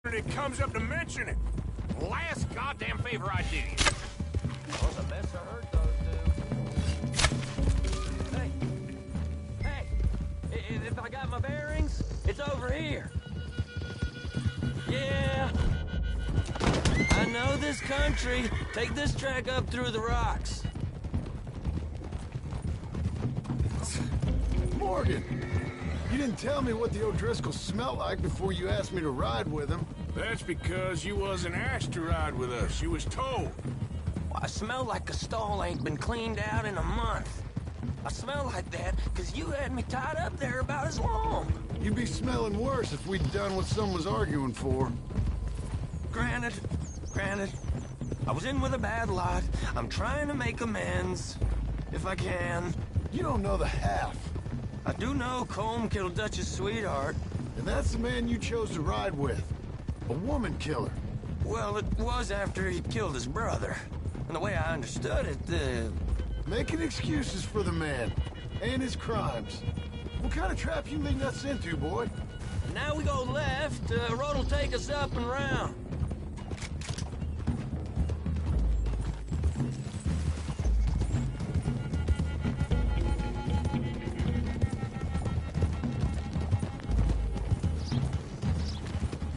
Speaker 1: it comes up to mention it.
Speaker 19: Last goddamn favor I do you.
Speaker 8: Well, the best I heard those do. Hey, if I got my bearings, it's over here. Yeah. I know this country. Take this track up through the rocks.
Speaker 7: Morgan, you didn't tell me what the O'Driscolls smelled like before you asked me to ride with them.
Speaker 1: that's because you wasn't asked to ride with us. You was told.
Speaker 8: Well, I smell like a stall ain't been cleaned out in a month. I smell like that because you had me tied up there about as long.
Speaker 7: You'd be smelling worse if we'd done what someone was arguing for.
Speaker 8: Granted. I was in with a bad lot. I'm trying to make amends, if I can.
Speaker 7: You don't know the half.
Speaker 8: I do know Colm killed Dutch's sweetheart.
Speaker 7: And that's the man you chose to ride with. A woman killer.
Speaker 8: Well, it was after he killed his brother. And the way I understood it,
Speaker 7: Making excuses for the man. And his crimes. What kind of trap you leading us into, boy?
Speaker 8: Now we go left. Road will take us up and round.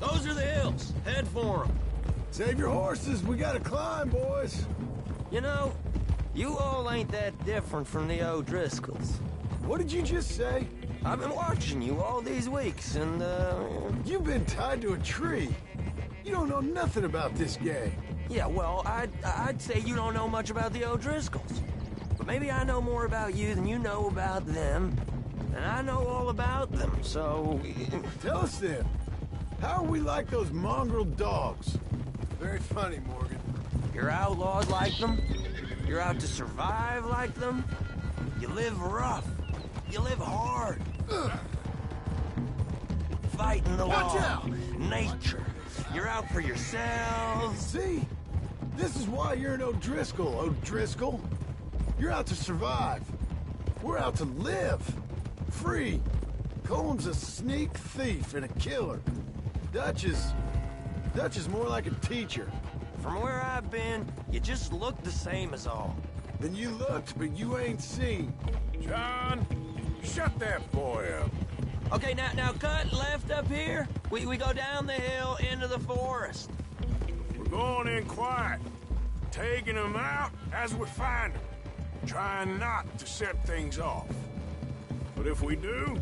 Speaker 8: Those are the hills. Head for them.
Speaker 7: Save your horses. We gotta climb, boys.
Speaker 8: You know, you all ain't that different from the O'Driscolls.
Speaker 7: What did you just say?
Speaker 8: I've been watching you all these weeks, and,
Speaker 7: You've been tied to a tree. You don't know nothing about this gang.
Speaker 8: Yeah, well, I'd say you don't know much about the O'Driscolls. But maybe I know more about you than you know about them. And I know all about them, so...
Speaker 7: Tell us then. How are we like those mongrel dogs? Very funny, Morgan.
Speaker 8: You're outlawed like them. You're out to survive like them. You live rough. You live hard. Fighting the
Speaker 7: Watch
Speaker 8: law.
Speaker 7: out!
Speaker 8: Nature. You're out for yourselves.
Speaker 7: See? This is why you're an O'Driscoll, O'Driscoll. You're out to survive. We're out to live. Free. Colm's a sneak thief and a killer. Dutch is more like a teacher.
Speaker 8: From where I've been, you just look the same as all.
Speaker 7: Then you looked, but you ain't seen.
Speaker 1: John, shut that boy up.
Speaker 8: Okay, now cut left up here. We go down the hill into the forest.
Speaker 1: We're going in quiet, taking them out as we find them, trying not to set things off. But if we do,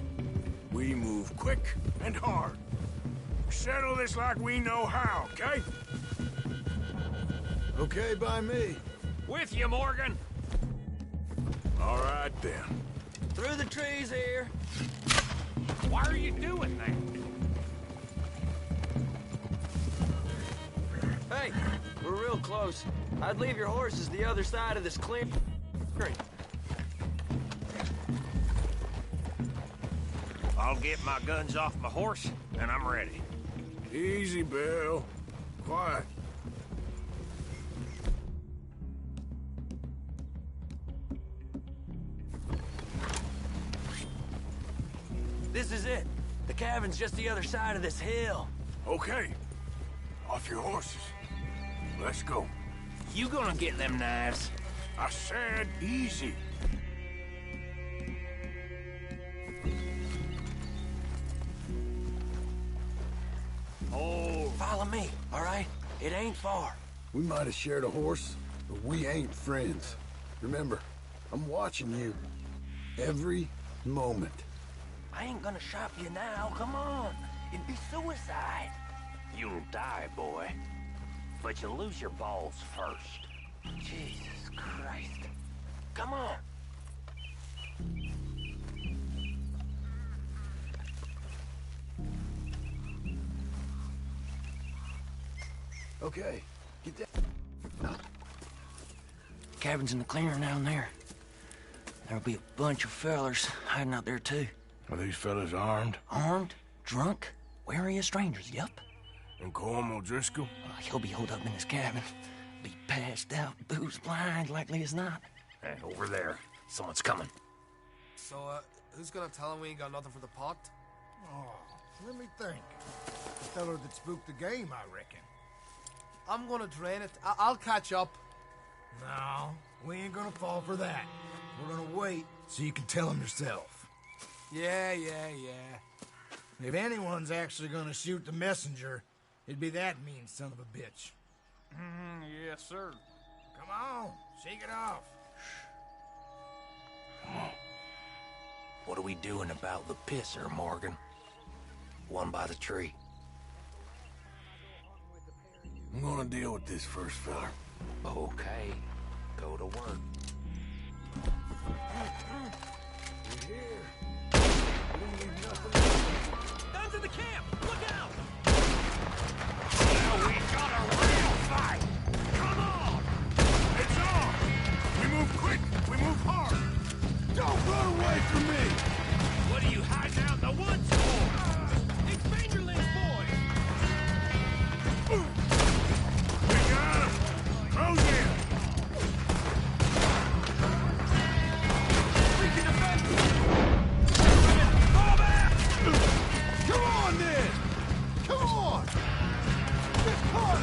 Speaker 1: we move quick and hard. Settle this like we know how, okay?
Speaker 7: Okay by me.
Speaker 19: With you, Morgan.
Speaker 1: All right, then.
Speaker 8: Through the trees here.
Speaker 19: Why are you doing that?
Speaker 8: Hey, we're real close. I'd leave your horses the other side of this clearing.
Speaker 19: I'll get my guns off my horse, and I'm ready.
Speaker 1: Easy, Bill. Quiet.
Speaker 8: This is it. The cabin's just the other side of this hill.
Speaker 1: Okay. Off your horses. Let's go.
Speaker 19: You gonna get them knives?
Speaker 1: I said easy.
Speaker 8: Oh, follow me, all right? It ain't far.
Speaker 7: We might have shared a horse, but we ain't friends. Remember, I'm watching you. Every moment.
Speaker 8: I ain't gonna shop you now, come on. It'd be suicide.
Speaker 19: You'll die, boy. but you lose your balls first. Jesus Christ. Come on.
Speaker 2: Okay, get that.
Speaker 14: Cabin's in the clearing down there. There'll be a bunch of fellers hiding out there, too.
Speaker 1: Are these fellas armed?
Speaker 14: Armed? Drunk? Wary of strangers, yup.
Speaker 1: And Colm O'Driscoll?
Speaker 14: He'll be holed up in his cabin. Be passed out, booze blind, likely as not.
Speaker 19: Hey, over there. Someone's coming.
Speaker 20: So, who's gonna tell him we ain't got nothing for the pot?
Speaker 21: Oh, let me think. The feller that spooked the game, I reckon.
Speaker 20: I'm gonna drain it. I'll catch up.
Speaker 21: No, we ain't gonna fall for that. We're gonna wait so you can tell him yourself.
Speaker 20: Yeah.
Speaker 21: If anyone's actually gonna shoot the messenger, it'd be that mean son of a bitch.
Speaker 19: Yes, sir.
Speaker 21: Come on, shake it off.
Speaker 14: What are we doing about the pisser, Morgan? One by the tree.
Speaker 1: I'm gonna deal with this first fella.
Speaker 14: Okay, go to work.
Speaker 1: We're here. We don't need nothing.
Speaker 19: Guns in the camp! Look out! Now we got a real fight! Come on!
Speaker 1: It's on! We move quick! We move hard! Don't run away from me!
Speaker 19: What are you hiding out in the woods for? It's Fingerling's boys!
Speaker 1: We got him! Rose in!
Speaker 19: We can defend them! Fall back!
Speaker 21: Come on, then! Come on! Get caught!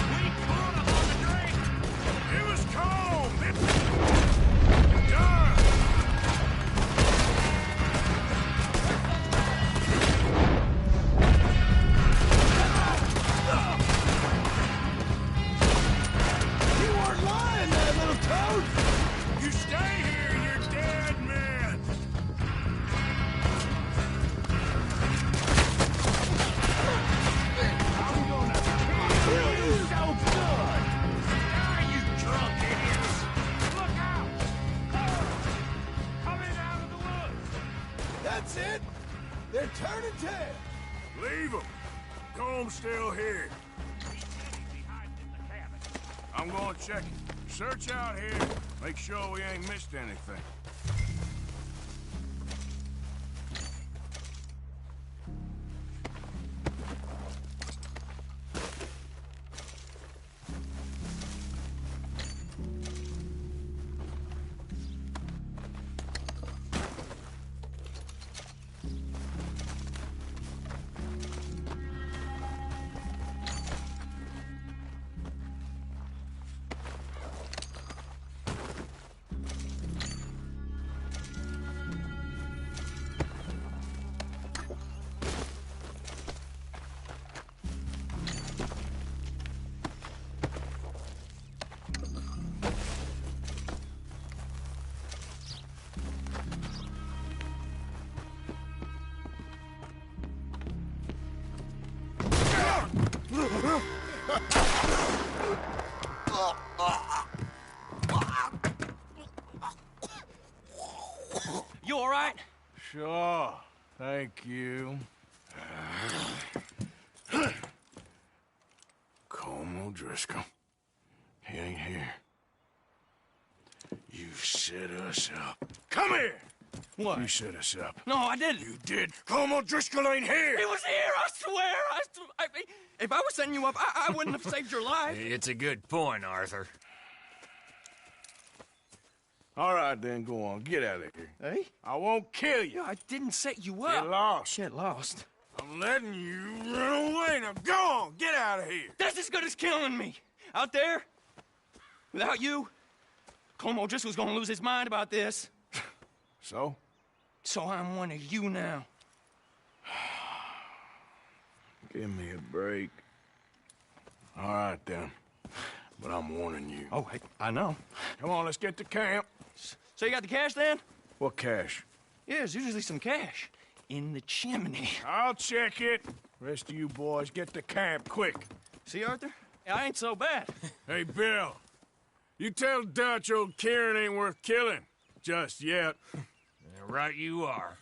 Speaker 19: We caught him on the drink!
Speaker 1: It was cold! It's done!
Speaker 21: You weren't lying there, little toad!
Speaker 1: You stay here, you're dead men! I'm gonna kill you so good! Die, you drunk idiots! Look out! Coming out of the woods!
Speaker 21: That's it! They're turning tail!
Speaker 1: Leave them! Comb's still here. I'm gonna check it. Search out here. Make sure we ain't missed anything.
Speaker 19: You all right?
Speaker 1: Sure. Thank you. Colm O'Driscoll. He ain't here. You set us up. Come here!
Speaker 19: What?
Speaker 1: You set us up.
Speaker 19: No, I didn't.
Speaker 1: You did. Colm O'Driscoll ain't here!
Speaker 19: He was here, I swear! If I was setting you up, I wouldn't have saved your life. It's a good point, Arthur.
Speaker 1: All right, then, go on. Get out of here.
Speaker 19: Hey?
Speaker 1: I won't kill you.
Speaker 19: I didn't set you up.
Speaker 1: Get lost.
Speaker 19: Get lost.
Speaker 1: I'm letting you run away. Now go on. Get out of here.
Speaker 19: That's as good as killing me. Out there, without you, Colm O'Driscoll's gonna lose his mind about this.
Speaker 1: So?
Speaker 19: So I'm one of you now.
Speaker 1: Give me a break. All right, then. But I'm warning you.
Speaker 19: Oh, I know.
Speaker 1: Come on, let's get to camp.
Speaker 19: So you got the cash, then?
Speaker 1: What cash?
Speaker 19: Yeah, there's usually some cash.
Speaker 8: in the chimney.
Speaker 1: I'll check it. Rest of you boys, get to camp, quick.
Speaker 8: See, Arthur? I ain't so bad.
Speaker 1: Hey, Bill. You tell Dutch old Kieran ain't worth killing. Just yet.
Speaker 19: Right you are.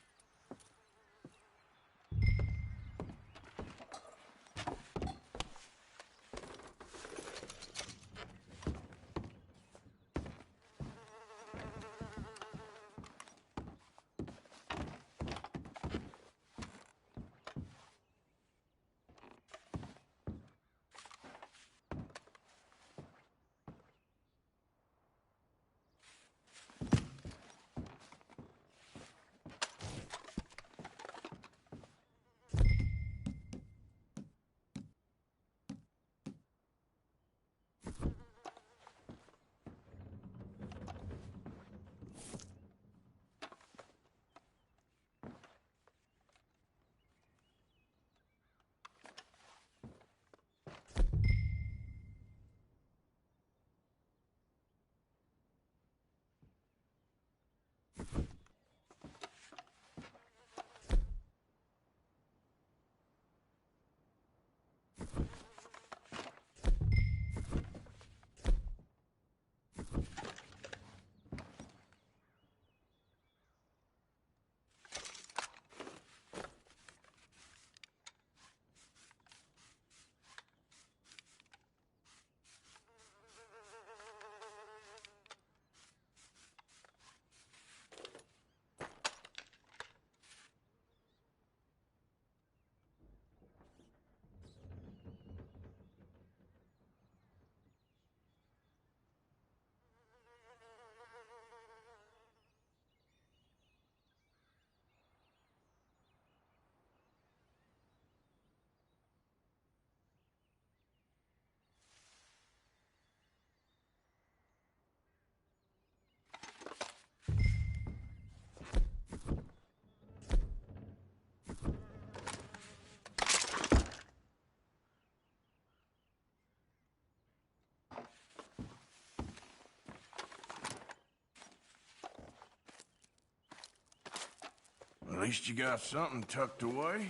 Speaker 1: At least you got something tucked away.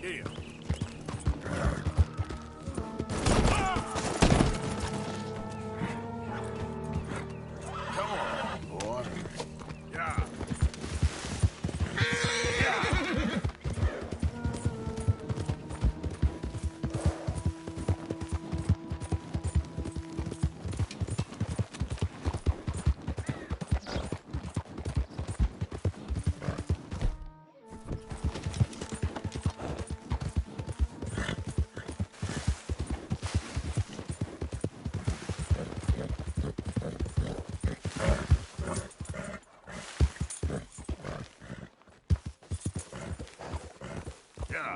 Speaker 1: Here. Come on, boy. Yeah. Yeah.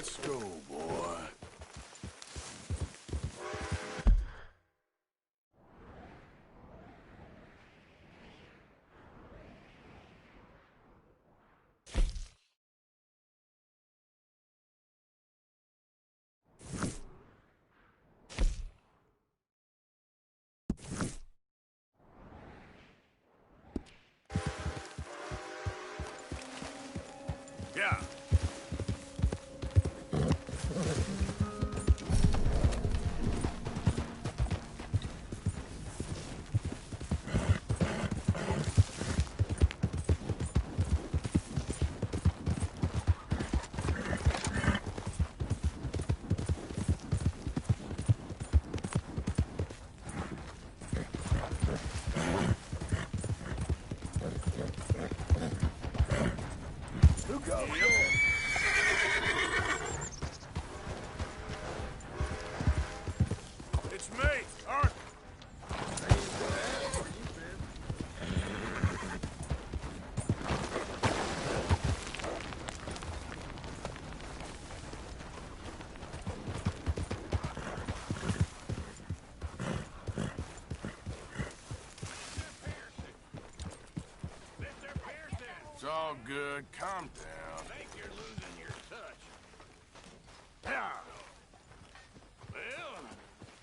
Speaker 1: Let's go, boy.
Speaker 11: Yeah.
Speaker 1: Who goes there? It's me, Arthur. It's all good. Calm down.
Speaker 11: I think you're losing your touch. Yeah. Well,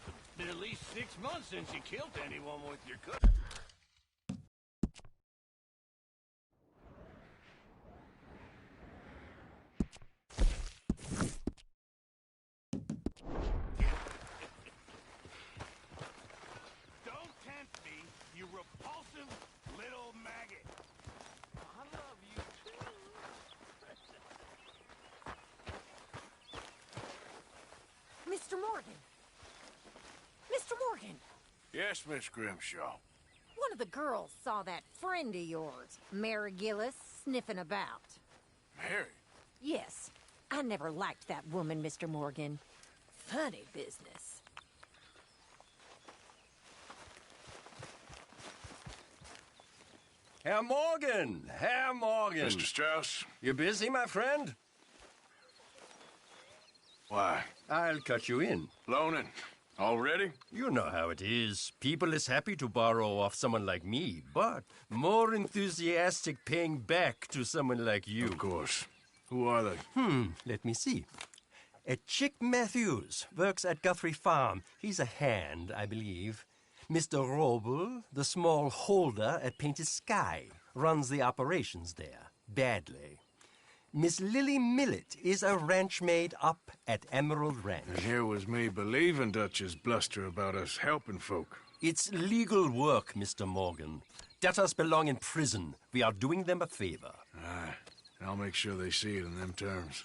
Speaker 11: it's been at least 6 months since you killed anyone with your cut. Don't tempt me, you repulsive little maggot. I love you too.
Speaker 18: Mr. Morgan! Mr. Morgan!
Speaker 1: Yes, Miss Grimshaw.
Speaker 18: One of the girls saw that friend of yours, Mary Gillis, sniffing about.
Speaker 1: Mary?
Speaker 18: Yes. I never liked that woman, Mr. Morgan. Funny business.
Speaker 3: Herr Morgan! Herr Morgan!
Speaker 1: Mr. Strauss?
Speaker 3: You busy, my friend?
Speaker 1: Why?
Speaker 3: I'll cut you in.
Speaker 1: Loaning. Already?
Speaker 3: You know how it is. People is happy to borrow off someone like me, but more enthusiastic paying back to someone like you.
Speaker 1: Of course. Who are they?
Speaker 3: Let me see. Chick Matthews works at Guthrie Farm. He's a hand, I believe. Mr. Roble, the small holder at Painted Sky, runs the operations there, badly. Miss Lily Millet is a ranch maid up at Emerald Ranch.
Speaker 1: And here was me believing Dutch's bluster about us helping folk.
Speaker 3: It's legal work, Mr. Morgan. Debtors belong in prison. We are doing them a favor.
Speaker 1: Aye, and I'll make sure they see it in them terms.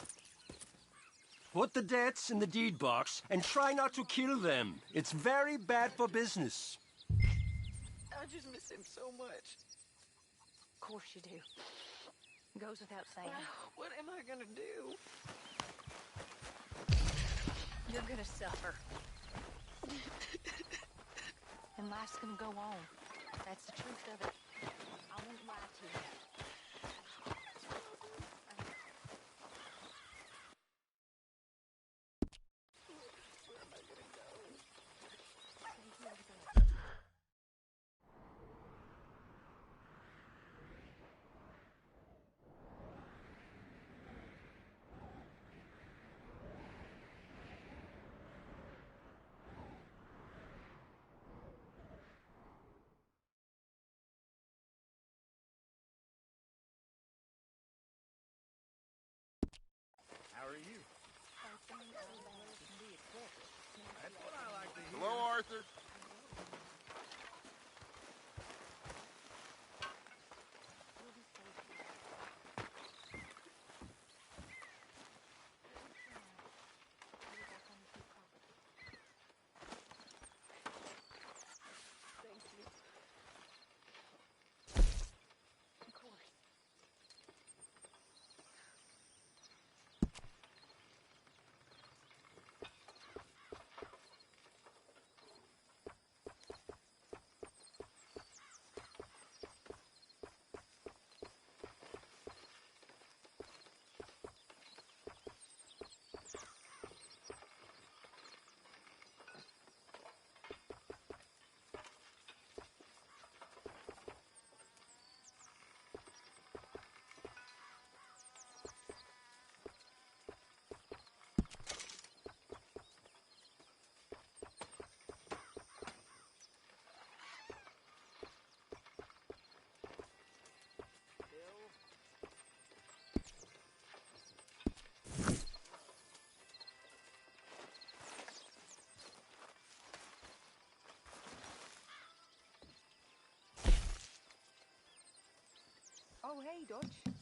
Speaker 3: Put the debts in the deed box and try not to kill them. It's very bad for business.
Speaker 18: I just miss him so much.
Speaker 22: Of course you do. Goes without saying.
Speaker 18: What am I gonna do?
Speaker 22: You're gonna suffer. And life's gonna go on. That's the truth of it. I won't lie to you.
Speaker 4: Oh, hey, Dutch.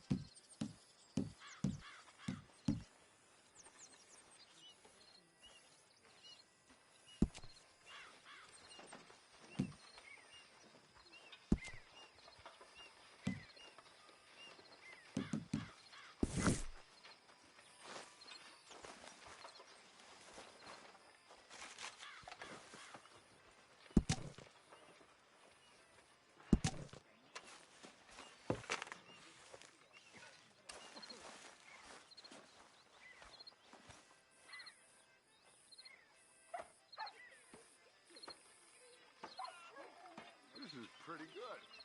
Speaker 7: This is pretty good.